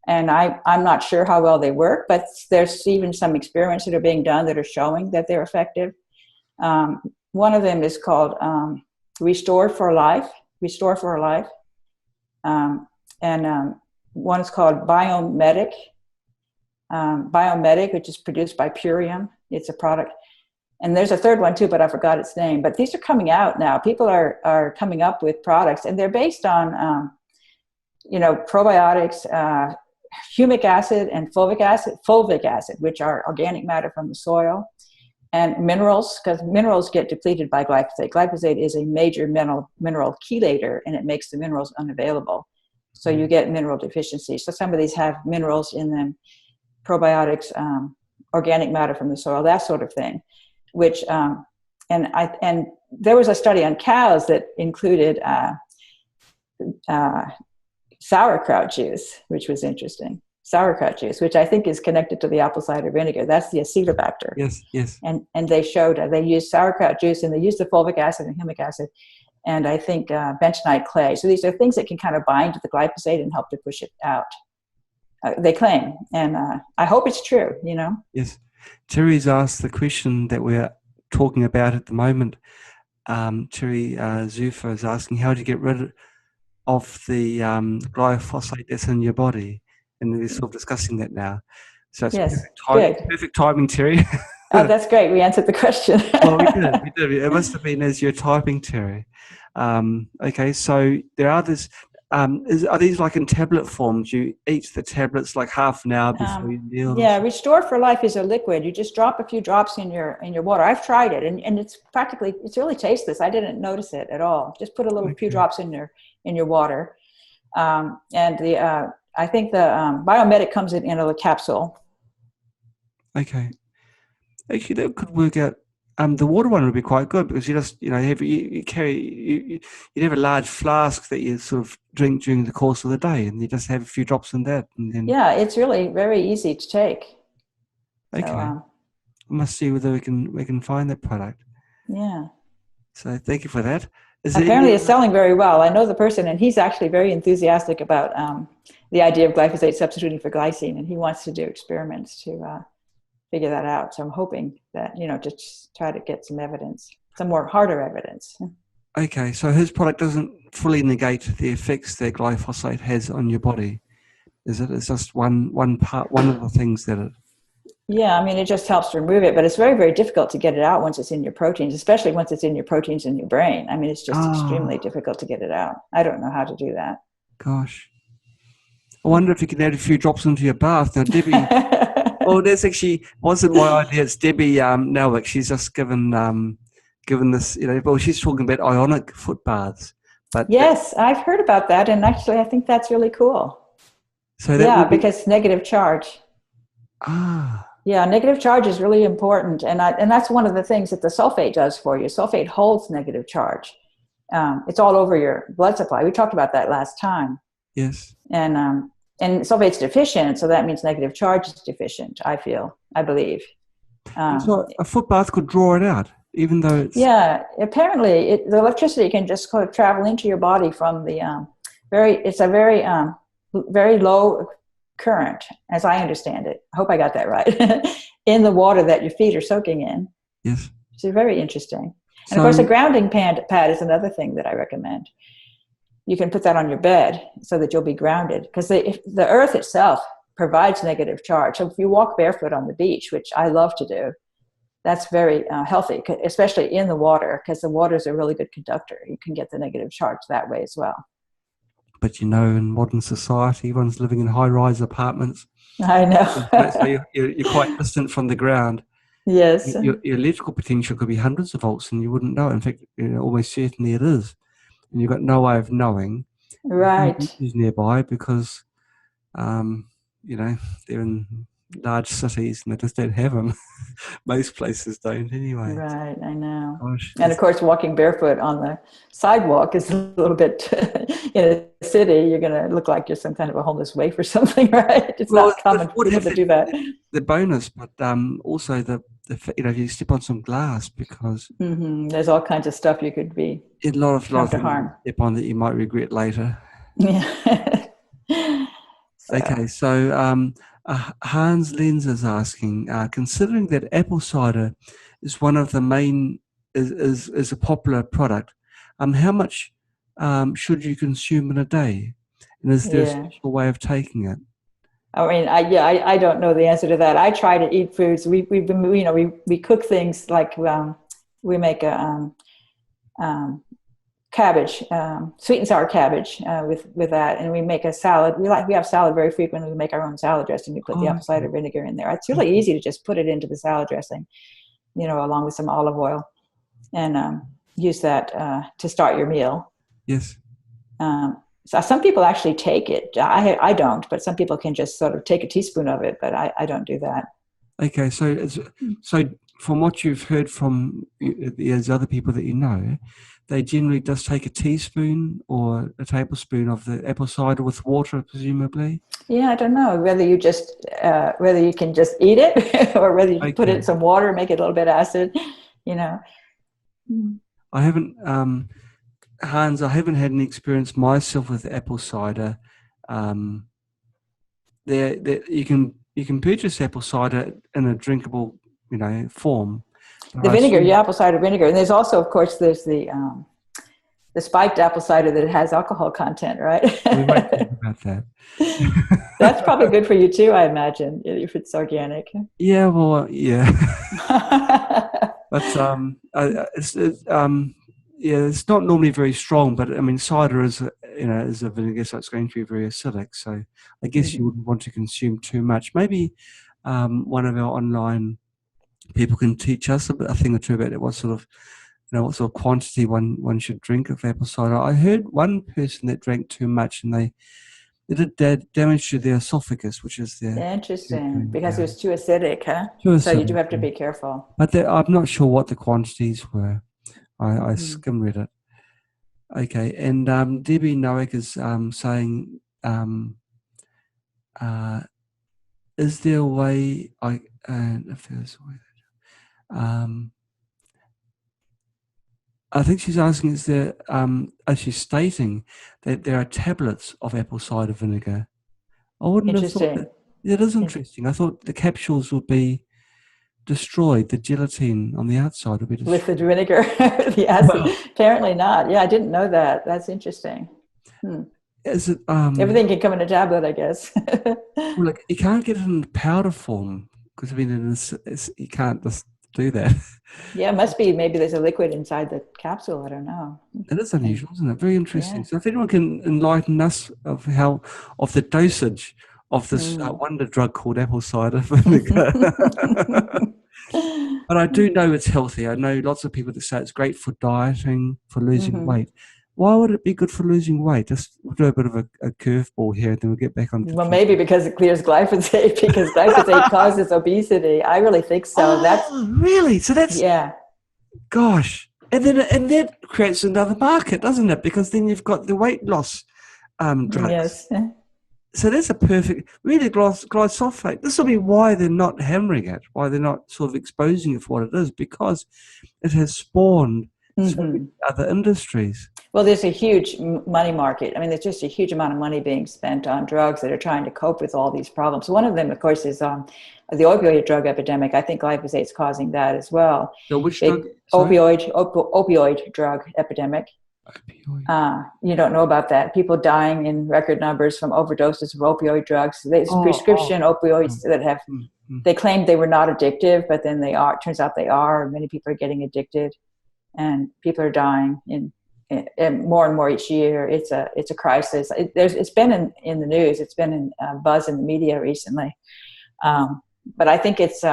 And I'm not sure how well they work, but there's even some experiments that are being done that are showing that they're effective. One of them is called Restore for Life. And one is called Biomedic, which is produced by Purium. It's a product. And there's a third one too, but I forgot its name. But these are coming out now. People are coming up with products, and they're based on, probiotics, humic acid and fulvic acid, which are organic matter from the soil, and minerals, because minerals get depleted by glyphosate. Glyphosate is a major mineral chelator, and it makes the minerals unavailable. So you get mineral deficiencies. So some of these have minerals in them, probiotics, organic matter from the soil, that sort of thing. Which and there was a study on cows that included sauerkraut juice, which was interesting. Sauerkraut juice, which I think is connected to the apple cider vinegar. That's the Acetobacter. Yes. And they showed they used sauerkraut juice, and they used the fulvic acid and humic acid, and I think bentonite clay. So these are things that can kind of bind to the glyphosate and help to push it out. They claim, and I hope it's true. Yes. Terry's asked the question that we're talking about at the moment. Terry Zufa is asking how to get rid of the glyphosate that's in your body, and we're sort of discussing that now. So it's perfect timing, Terry. Oh, that's great. We answered the question. Well, we did. It must have been as you're typing, Terry. Okay, so there are this. Are these like in tablet forms? You eat the tablets like half an hour before you meal? Yeah, Restore for Life is a liquid. You just drop a few drops in your water. I've tried it, and it's really tasteless. I didn't notice it at all. Just put a few drops in your water, and I think the Biomedic comes in a capsule. Okay, actually that could work out. The water one would be quite good, because you just you'd have a large flask that you sort of drink during the course of the day, and you just have a few drops in that, and then it's really very easy to take. Okay, I must see whether we can find that product. Yeah. So thank you for that. Apparently it's selling very well. I know the person, and he's actually very enthusiastic about the idea of glyphosate substituting for glycine, and he wants to do experiments to figure that out. So I'm hoping that, to try to get some evidence, some more harder evidence. Okay, so his product doesn't fully negate the effects that glyphosate has on your body, is it? It's just one of the things that it... Yeah, I mean, it just helps to remove it, but it's very, very difficult to get it out once it's in your proteins, especially once it's in your proteins in your brain. I mean, it's just extremely difficult to get it out. I don't know how to do that. Gosh. I wonder if you can add a few drops into your bath. Now, Debbie, well, that's actually wasn't my idea. It's Debbie Nelwick. She's just given this, well, she's talking about ionic foot baths. But yes, I've heard about that, and actually, I think that's really cool. So that because negative charge. Yeah, negative charge is really important, and that's one of the things that the sulfate does for you. Sulfate holds negative charge. It's all over your blood supply. We talked about that last time. Yes. And sulfate's deficient, so that means negative charge is deficient, I believe. So a foot bath could draw it out, even though it's... Yeah, apparently the electricity can just sort of travel into your body from the it's a very low current, as I understand it. I hope I got that right. In the water that your feet are soaking in. Yes. It's very interesting. And of course, a grounding pad is another thing that I recommend. You can put that on your bed so that you'll be grounded, because the earth itself provides negative charge. So if you walk barefoot on the beach, which I love to do, that's very healthy, especially in the water, because the water is a really good conductor. You can get the negative charge that way as well. But in modern society, everyone's living in high-rise apartments. I know. So you're quite distant from the ground. Yes. Your electrical potential could be hundreds of volts, and you wouldn't know. In fact, almost certainly it is. And you've got no way of knowing who's nearby, because, they're in large cities and they just don't have them. Most places don't anyway. Right, I know. Gosh, and of course, walking barefoot on the sidewalk is a little bit, in a city, you're going to look like you're some kind of a homeless waif or something, right? It's not common for people to do that. The bonus, but also if you step on some glass, because there's all kinds of stuff you could be a lot of to harm. Step on that you might regret later. Yeah. Okay, so Hans Lenz is asking, considering that apple cider is one of the main is a popular product, how much should you consume in a day, and is there a special way of taking it? I mean, I don't know the answer to that. I try to eat foods. We've been, we cook things like we make a cabbage, sweet and sour cabbage with that, and we make a salad. We have salad very frequently. We make our own salad dressing. We put the apple cider vinegar in there. It's really easy to just put it into the salad dressing, along with some olive oil, and use that to start your meal. Yes. So some people actually take it. I don't, but some people can just sort of take a teaspoon of it, but I don't do that. Okay, so from what you've heard from these other people that you know, they generally just take a teaspoon or a tablespoon of the apple cider with water, presumably. Yeah, I don't know whether you can just eat it or whether you put it in some water, make it a little bit acid. I haven't. Hans, I haven't had any experience myself with apple cider. You can purchase apple cider in a drinkable, form. The vinegar, apple cider vinegar, and there's also, of course, there's the spiked apple cider that has alcohol content, right? We might talk about that. That's probably good for you too, I imagine, if it's organic. Yeah, well, yeah. But it's not normally very strong, but I mean, cider is a vinegar, so it's going to be very acidic. So I guess you wouldn't want to consume too much. Maybe one of our online people can teach us a thing or two about what sort of quantity one should drink of apple cider. I heard one person that drank too much, and they did damage to their esophagus, which is interesting, because it was too acidic, huh? So you do have to be careful. But I'm not sure what the quantities were. I skim read it. Okay, and Debbie Noack is saying, is there a way if there's a way I think she's asking, is there, as she's stating, that there are tablets of apple cider vinegar. I wouldn't have thought Interesting. that. It is interesting. I thought the capsules would be destroyed, the gelatin on the outside would be With the destroyed. vinegar, the acid. Well, Apparently not. Yeah, I didn't know that. That's interesting. is it, Everything can come in a tablet, I guess. well, like, you can't get it in powder form because, I mean, you can't just do that. Yeah, it must be. Maybe there's a liquid inside the capsule. I don't know. It is unusual, isn't it? Very Yeah. interesting. So if anyone can enlighten us of the dosage of this Mm. wonder drug called apple cider vinegar. But I do know it's healthy. I know lots of people that say it's great for dieting, for losing Mm-hmm. weight. Why would it be good for losing weight? Just we'll do a bit of a curveball here, and then we'll get back on. Well, maybe because it clears glyphosate, because glyphosate causes obesity. I really think so. That's Oh, really? So that's, yeah. gosh. And that creates another market, doesn't it? Because then you've got the weight loss drugs. Yes. So that's a perfect, really, glyphosate. This will be why they're not hammering it, why they're not sort of exposing it for what it is, because it has spawned so many other industries. Well, there's a huge money market. I mean, there's just a huge amount of money being spent on drugs that are trying to cope with all these problems. One of them, of course, is the opioid drug epidemic. I think glyphosate is causing that as well. So which Big drug? Sorry? opioid drug epidemic. Opioid. You don't know about that. People dying in record numbers from overdoses of opioid drugs. There's prescription opioids that have, they claimed they were not addictive, but then they are. It turns out they are. Many people are getting addicted, and people are dying in more and more each year. It's a crisis. It's been in the news. It's been in buzz in the media recently. But I think it's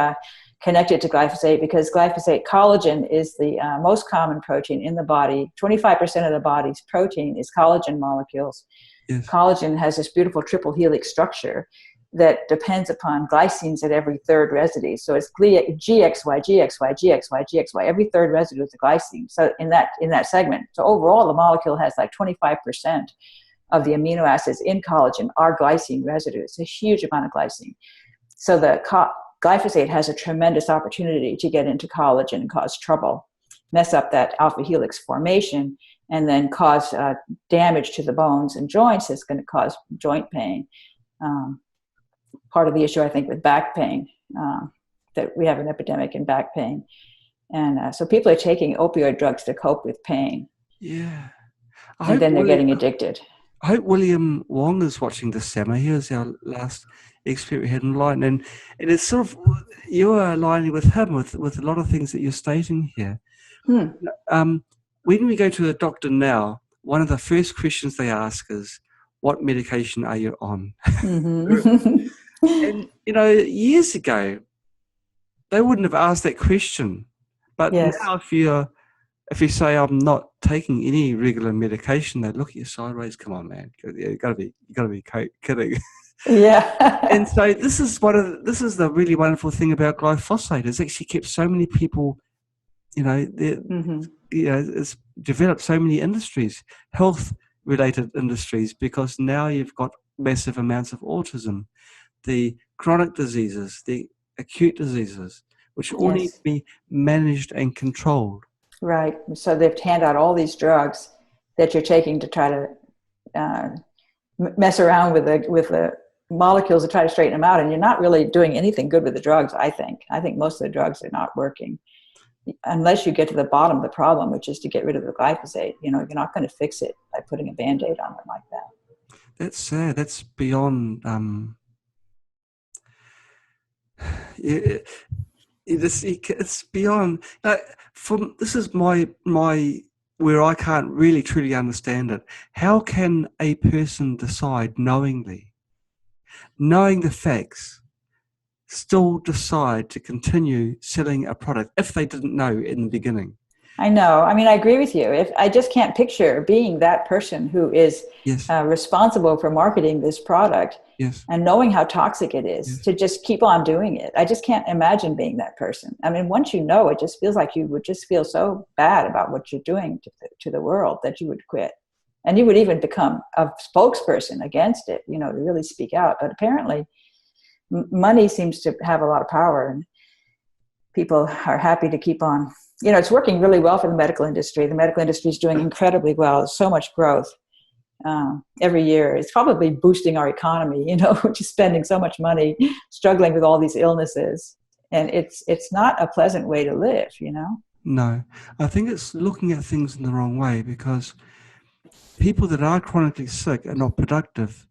connected to glyphosate because glyphosate collagen is the most common protein in the body. 25% of the body's protein is collagen molecules. Yes. Collagen has this beautiful triple helix structure that depends upon glycines at every third residue. So it's GXY, GXY, GXY, GXY. Every third residue is a glycine. So in that segment. So overall, the molecule has like 25% of the amino acids in collagen are glycine residues. It's a huge amount of glycine. So the glyphosate has a tremendous opportunity to get into collagen and cause trouble, mess up that alpha helix formation, and then cause damage to the bones and joints. It's going to cause joint pain. Part of the issue, I think, with back pain, that we have an epidemic in back pain. And so people are taking opioid drugs to cope with pain. Yeah. And then they're getting addicted. I hope William Wong is watching this, Sam. Here's our last expert we had in line. And it's sort of, you are aligning with him with a lot of things that you're stating here. When we go to a doctor now, one of the first questions they ask is, what medication are you on? Mm-hmm. And, years ago, they wouldn't have asked that question. But now if you say, I'm not taking any regular medication, they look at you sideways. Come on, man. You gotta be kidding. Yeah. And so this is the really wonderful thing about glyphosate. It's actually kept so many people, it's developed so many industries, health-related industries, because now you've got massive amounts of autism, the chronic diseases, the acute diseases, which all need to be managed and controlled. Right. So they've handed out all these drugs that you're taking to try to mess around with the molecules to try to straighten them out, and you're not really doing anything good with the drugs. I think most of the drugs are not working unless you get to the bottom of the problem, which is to get rid of the glyphosate. You're not going to fix it by putting a Band-Aid on it like that. That's sad. That's beyond. It's beyond. This is my where I can't really truly understand it. How can a person decide knowing the facts, still decide to continue selling a product if they didn't know in the beginning? I know. I mean, I agree with you. I just can't picture being that person who is responsible for marketing this product and knowing how toxic it is to just keep on doing it. I just can't imagine being that person. I mean, once you know, it just feels like you would just feel so bad about what you're doing to the world that you would quit. And you would even become a spokesperson against it, to really speak out. But apparently money seems to have a lot of power, and people are happy to keep on it's working really well for the medical industry. The medical industry is doing incredibly well. There's so much growth every year. It's probably boosting our economy, which is spending so much money, struggling with all these illnesses. And it's not a pleasant way to live, No, I think it's looking at things in the wrong way, because people that are chronically sick are not productive,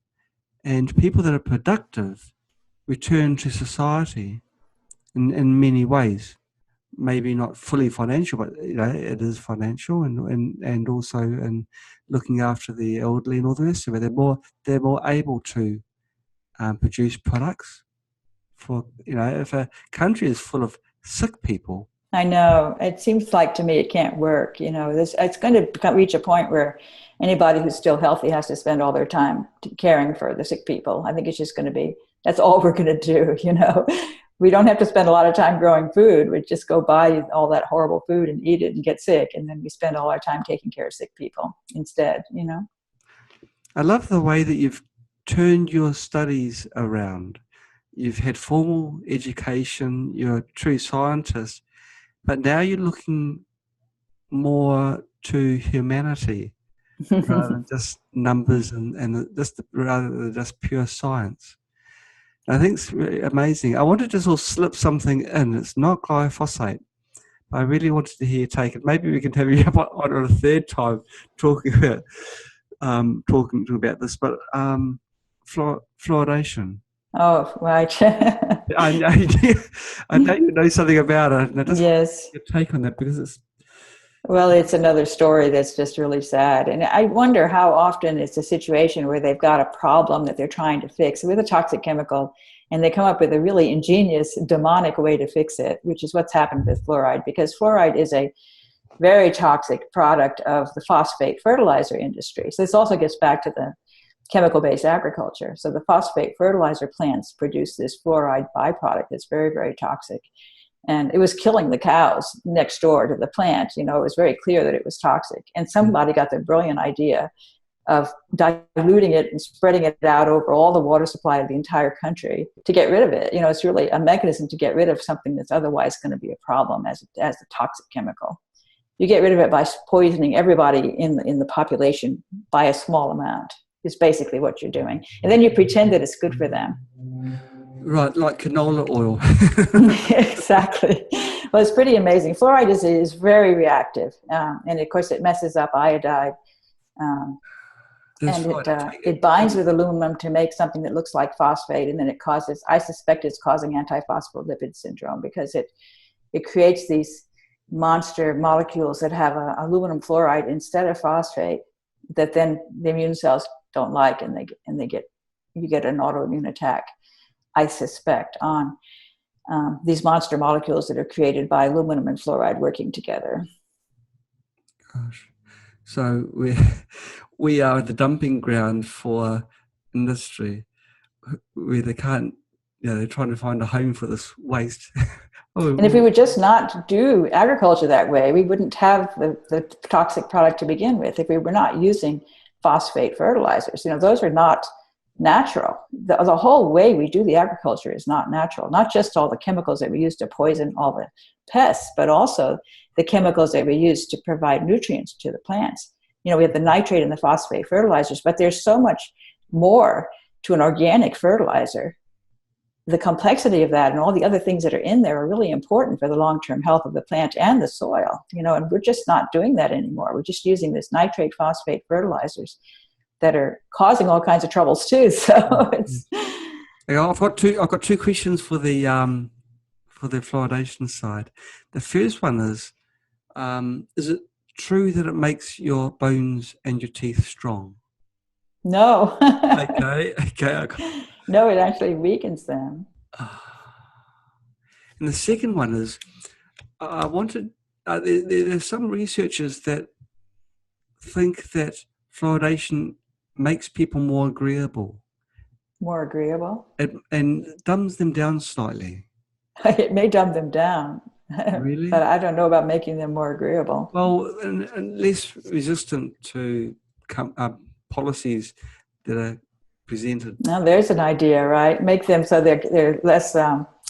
and people that are productive return to society in many ways. Maybe not fully financial, but it is financial, and also in looking after the elderly and all the rest of it. They're more able to produce products for, if a country is full of sick people. I know. It seems like to me it can't work. It's going to reach a point where anybody who's still healthy has to spend all their time caring for the sick people. I think it's just going to be, that's all we're going to do, We don't have to spend a lot of time growing food. We just go buy all that horrible food and eat it and get sick. And then we spend all our time taking care of sick people instead, I love the way that you've turned your studies around. You've had formal education, you're a true scientist, but now you're looking more to humanity rather than just numbers and rather than just pure science. I think it's really amazing. I wanted to just slip something in. It's not glyphosate. I really wanted to hear you take it. Maybe we can have you on a third time talking about this. But fluoridation. Oh, right. I know you know something about it. And I just yes. Your take on that, because it's. Well, it's another story that's just really sad. And I wonder how often it's a situation where they've got a problem that they're trying to fix with a toxic chemical, and they come up with a really ingenious, demonic way to fix it, which is what's happened with fluoride, because fluoride is a very toxic product of the phosphate fertilizer industry. So this also gets back to the chemical-based agriculture. So the phosphate fertilizer plants produce this fluoride byproduct that's very, very toxic. And it was killing the cows next door to the plant. It was very clear that it was toxic. And somebody got the brilliant idea of diluting it and spreading it out over all the water supply of the entire country to get rid of it. It's really a mechanism to get rid of something that's otherwise going to be a problem as a toxic chemical. You get rid of it by poisoning everybody in the population by a small amount, is basically what you're doing. And then you pretend that it's good for them. Right, like canola oil. Exactly. Well, it's pretty amazing. Fluoride is very reactive, and of course it messes up iodide, and it binds with aluminum to make something that looks like phosphate, and then I suspect it's causing antiphospholipid syndrome, because it creates these monster molecules that have aluminum fluoride instead of phosphate that then the immune cells don't like, and you get an autoimmune attack, I suspect, on these monster molecules that are created by aluminum and fluoride working together. Gosh. So we are the dumping ground for industry where they can't, they're trying to find a home for this waste. And if we would just not do agriculture that way, we wouldn't have the toxic product to begin with. If we were not using phosphate fertilizers, those are not natural. The whole way we do the agriculture is not natural. Not just all the chemicals that we use to poison all the pests, but also the chemicals that we use to provide nutrients to the plants. We have the nitrate and the phosphate fertilizers, but there's so much more to an organic fertilizer. The complexity of that and all the other things that are in there are really important for the long-term health of the plant and the soil, and we're just not doing that anymore. We're just using this nitrate phosphate fertilizers that are causing all kinds of troubles too. So it's. I've got two questions for the fluoridation side. The first one is it true that it makes your bones and your teeth strong? No. Okay. No, it actually weakens them. And the second one is, I wanted. There's some researchers that think that fluoridation makes people more agreeable. More agreeable? And dumbs them down slightly. It may dumb them down. Really? But I don't know about making them more agreeable. Well, and less resistant to policies that are presented. Now there's an idea, right? Make them so they're less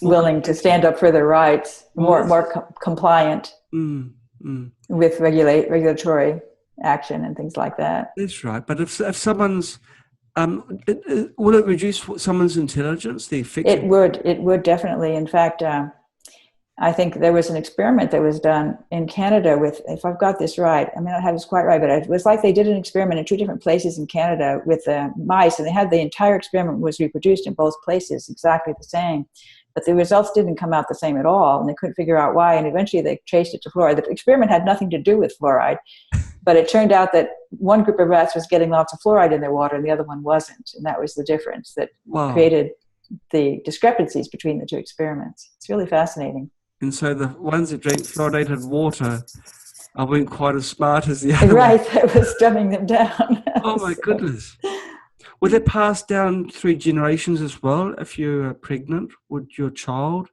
willing to stand up for their rights, more compliant with regulatory action and things like that. That's right. But if someone's will it reduce someone's intelligence? The effect it would definitely. In fact, I think there was an experiment that was done in Canada with, if I've got this right, I may not have this quite right, but it was like they did an experiment in 2 different places in Canada with mice, and they had the entire experiment was reproduced in both places, exactly the same. But the results didn't come out the same at all, and they couldn't figure out why, and eventually they traced it to fluoride. The experiment had nothing to do with fluoride, but it turned out that one group of rats was getting lots of fluoride in their water and the other one wasn't, and that was the difference that created the discrepancies between the 2 experiments. It's really fascinating. And so the ones that drank fluoridated water weren't quite as smart as the other right, ones. that was dumbing them down. Oh my goodness. Would that pass down 3 generations as well? If you're pregnant, would your child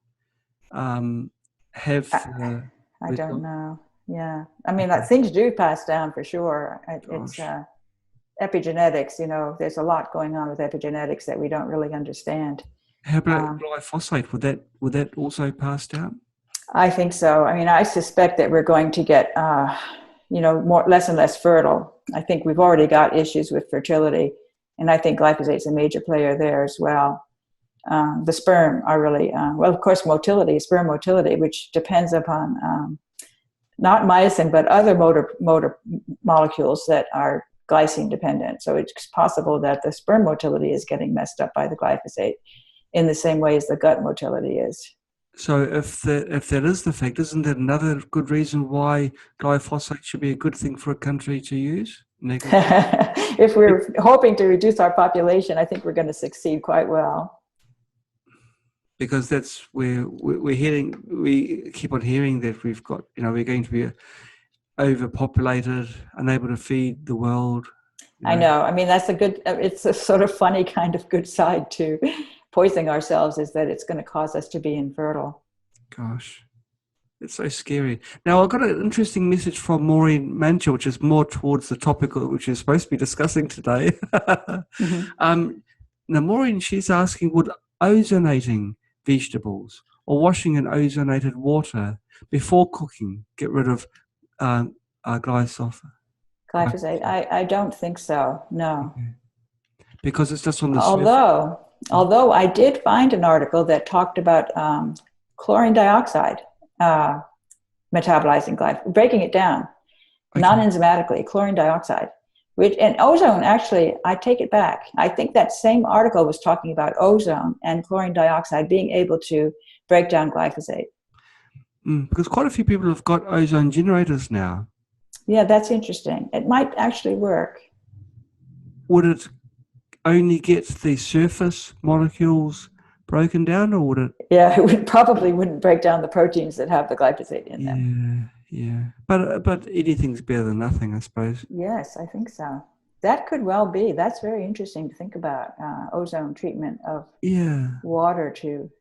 have... I don't know. Yeah. I mean, things do pass down for sure. It's epigenetics, there's a lot going on with epigenetics that we don't really understand. How about glyphosate? Would that also pass down? I think so. I mean, I suspect that we're going to get, less and less fertile. I think we've already got issues with fertility, and I think glyphosate's a major player there as well. The sperm are really, of course, sperm motility, which depends upon not myosin, but other motor molecules that are glycine dependent. So it's possible that the sperm motility is getting messed up by the glyphosate in the same way as the gut motility is. So if that is the fact, isn't that another good reason why glyphosate should be a good thing for a country to use? If we're hoping to reduce our population, I think we're going to succeed quite well. Because that's where we're heading. We keep on hearing that we've got, we're going to be overpopulated, unable to feed the world. I know. I mean, it's a sort of funny kind of good side to poisoning ourselves, is that it's going to cause us to be infertile. Gosh, it's so scary. Now, I've got an interesting message from Maureen Mancher, which is more towards the topic which we're supposed to be discussing today. Now, Maureen, she's asking, would ozonating vegetables or washing in ozonated water before cooking get rid of glyphosate? I don't think so, no. Okay. Because it's just on the surface. Although I did find an article that talked about chlorine dioxide metabolizing glyphosate, breaking it down non-enzymatically, chlorine dioxide. And ozone, actually, I take it back. I think that same article was talking about ozone and chlorine dioxide being able to break down glyphosate. Because quite a few people have got ozone generators now. Yeah, that's interesting. It might actually work. Would it only get the surface molecules broken down, or would it? Yeah, it probably wouldn't break down the proteins that have the glyphosate in them. Yeah. But anything's better than nothing, I suppose. Yes, I think so. That could well be. That's very interesting to think about, ozone treatment of water to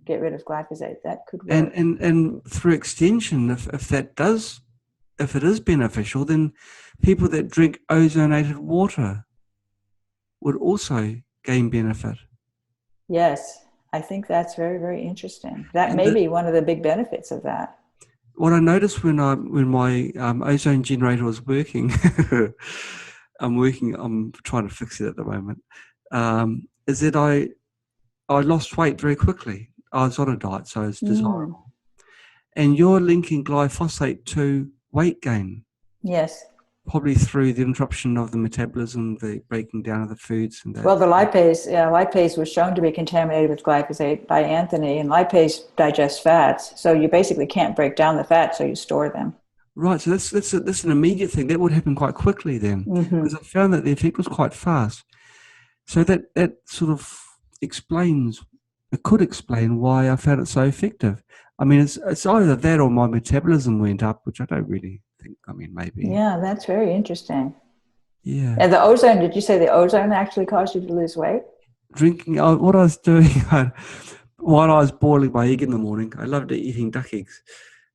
get rid of glyphosate. That could work. And through extension, if it is beneficial, then people that drink ozonated water would also gain benefit. Yes, I think that's very, very interesting. That may be one of the big benefits of that. What I noticed when my ozone generator was working, I'm trying to fix it at the moment, is that I lost weight very quickly. I was on a diet, so it's desirable. And you're linking glyphosate to weight gain. Yes. Probably through the interruption of the metabolism, the breaking down of the foods. And well, the lipase was shown to be contaminated with glyphosate by Anthony, and lipase digests fats. So you basically can't break down the fat, so you store them. Right, so that's an immediate thing. That would happen quite quickly then, because I found that the effect was quite fast. So that sort of could explain why I found it so effective. I mean, it's either that or my metabolism went up, which I don't really think. I mean, maybe. Yeah, that's very interesting. Yeah. And the ozone, did you say the ozone actually caused you to lose weight? Drinking, what I was doing while I was boiling my egg in the morning, I loved eating duck eggs.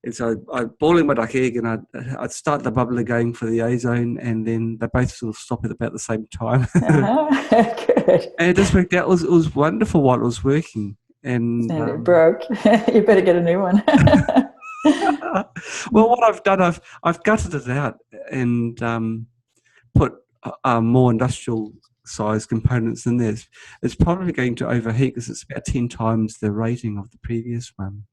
And so I'd boil my duck egg, and I'd start the bubbler going for the ozone, and then they both sort of stop at about the same time. Good. And it just worked out. It was wonderful while it was working. And it broke. You better get a new one. Well, what I've done, I've gutted it out and put more industrial size components in there. It's probably going to overheat because it's about 10 times the rating of the previous one.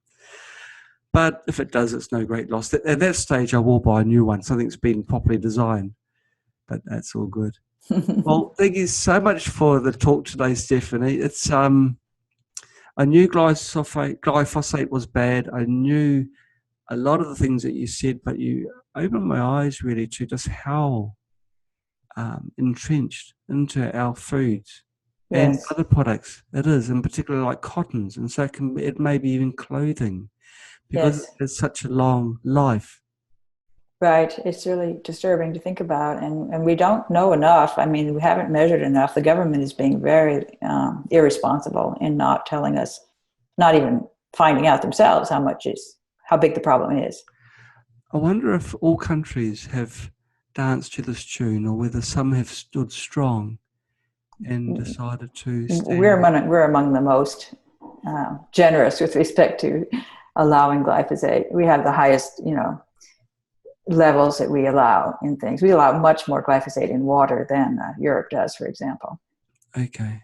But if it does, it's no great loss. At that stage, I will buy a new one, something that's been properly designed. But that's all good. Well, thank you so much for the talk today, Stephanie. It's I knew glyphosate was bad. I knew a lot of the things that you said, but you opened my eyes really to just how entrenched into our foods and other products it is, in particular like cottons, and so it may be even clothing, because it's such a long life. Right. It's really disturbing to think about, and we don't know enough. I mean, we haven't measured enough. The government is being very irresponsible in not telling us, not even finding out themselves how big the problem is. I wonder if all countries have danced to this tune, or whether some have stood strong and decided to stand. We're among the most generous with respect to allowing glyphosate. We have the highest, levels that we allow in things. We allow much more glyphosate in water than Europe does, for example. Okay.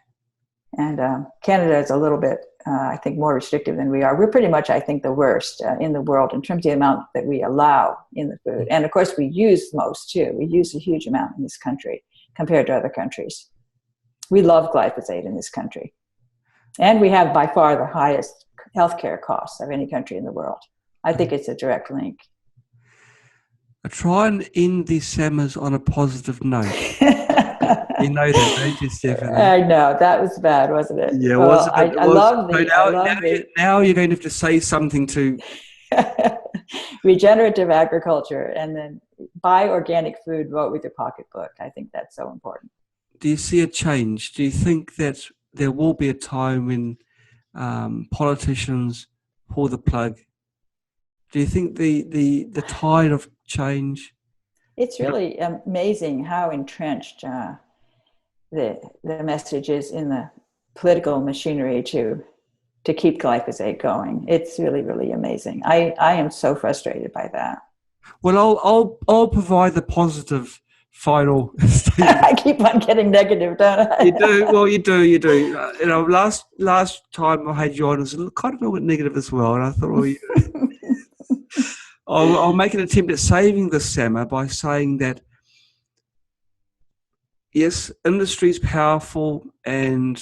And Canada is a little bit, I think, more restrictive than we are. We're pretty much, I think, the worst in the world in terms of the amount that we allow in the food. And of course, we use most too. We use a huge amount in this country compared to other countries. We love glyphosate in this country. And we have by far the highest healthcare costs of any country in the world. I think it's a direct link. I try and end these summers on a positive note. You know that, don't you, Stephanie? I know. That was bad, wasn't it? Yeah, well, I love the... Now you're going to have to say something to... Regenerative agriculture, and then buy organic food, vote with your pocketbook. I think that's so important. Do you see a change? Do you think that there will be a time when politicians pull the plug? Do you think the tide of change? It's really amazing how entrenched the message is in the political machinery to keep glyphosate going. It's really, really amazing. I am so frustrated by that. Well, I'll provide the positive final statement. I keep on getting negative, don't I? You do. Well, you do. Last time I had you on, it was kind of a little bit negative as well, and I thought, well, I'll make an attempt at saving this summer by saying that, yes, industry is powerful, and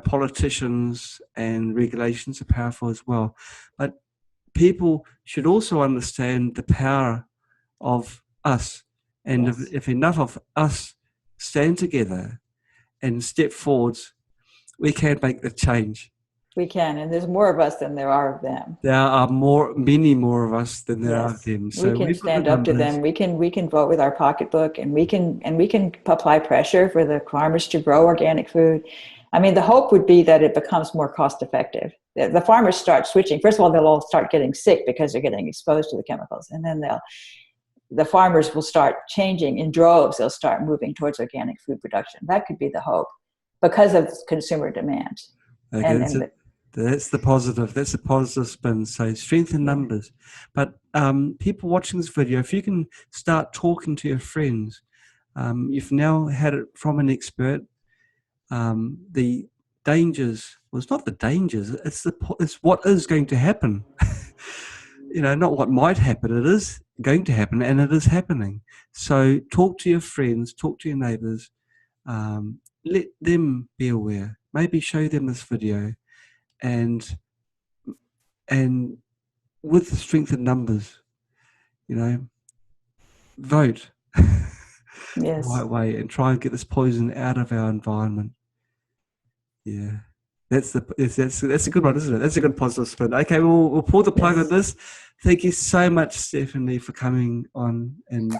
politicians and regulations are powerful as well. But people should also understand the power of us, and if enough of us stand together and step forwards, we can make the change. We can, and there's more of us than there are of them. There are many more of us than there are of them. So we can stand up to them. We can vote with our pocketbook, and we can apply pressure for the farmers to grow organic food. I mean, the hope would be that it becomes more cost effective. The farmers start switching. First of all, they'll all start getting sick because they're getting exposed to the chemicals, and then the farmers will start changing in droves. They'll start moving towards organic food production. That could be the hope because of consumer demand. Okay, that's the positive. That's a positive spin. So strength in numbers. But people watching this video, if you can start talking to your friends, you've now had it from an expert. The dangers, well, it's not the dangers. It's what is going to happen. Not what might happen. It is going to happen, and it is happening. So talk to your friends, talk to your neighbours. Let them be aware. Maybe show them this video. And with the strength in numbers, vote the right way and try and get this poison out of our environment. Yeah, that's a good one, isn't it? That's a good positive spin. Okay, we'll pull the plug on this. Thank you so much, Stephanie, for coming on and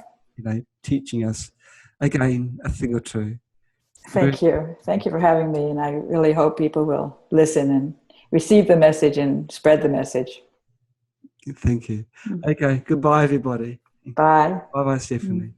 teaching us again a thing or two. Thank you for having me, and I really hope people will listen receive the message and spread the message. Thank you. Okay, goodbye, everybody. Bye. Bye-bye, Stephanie.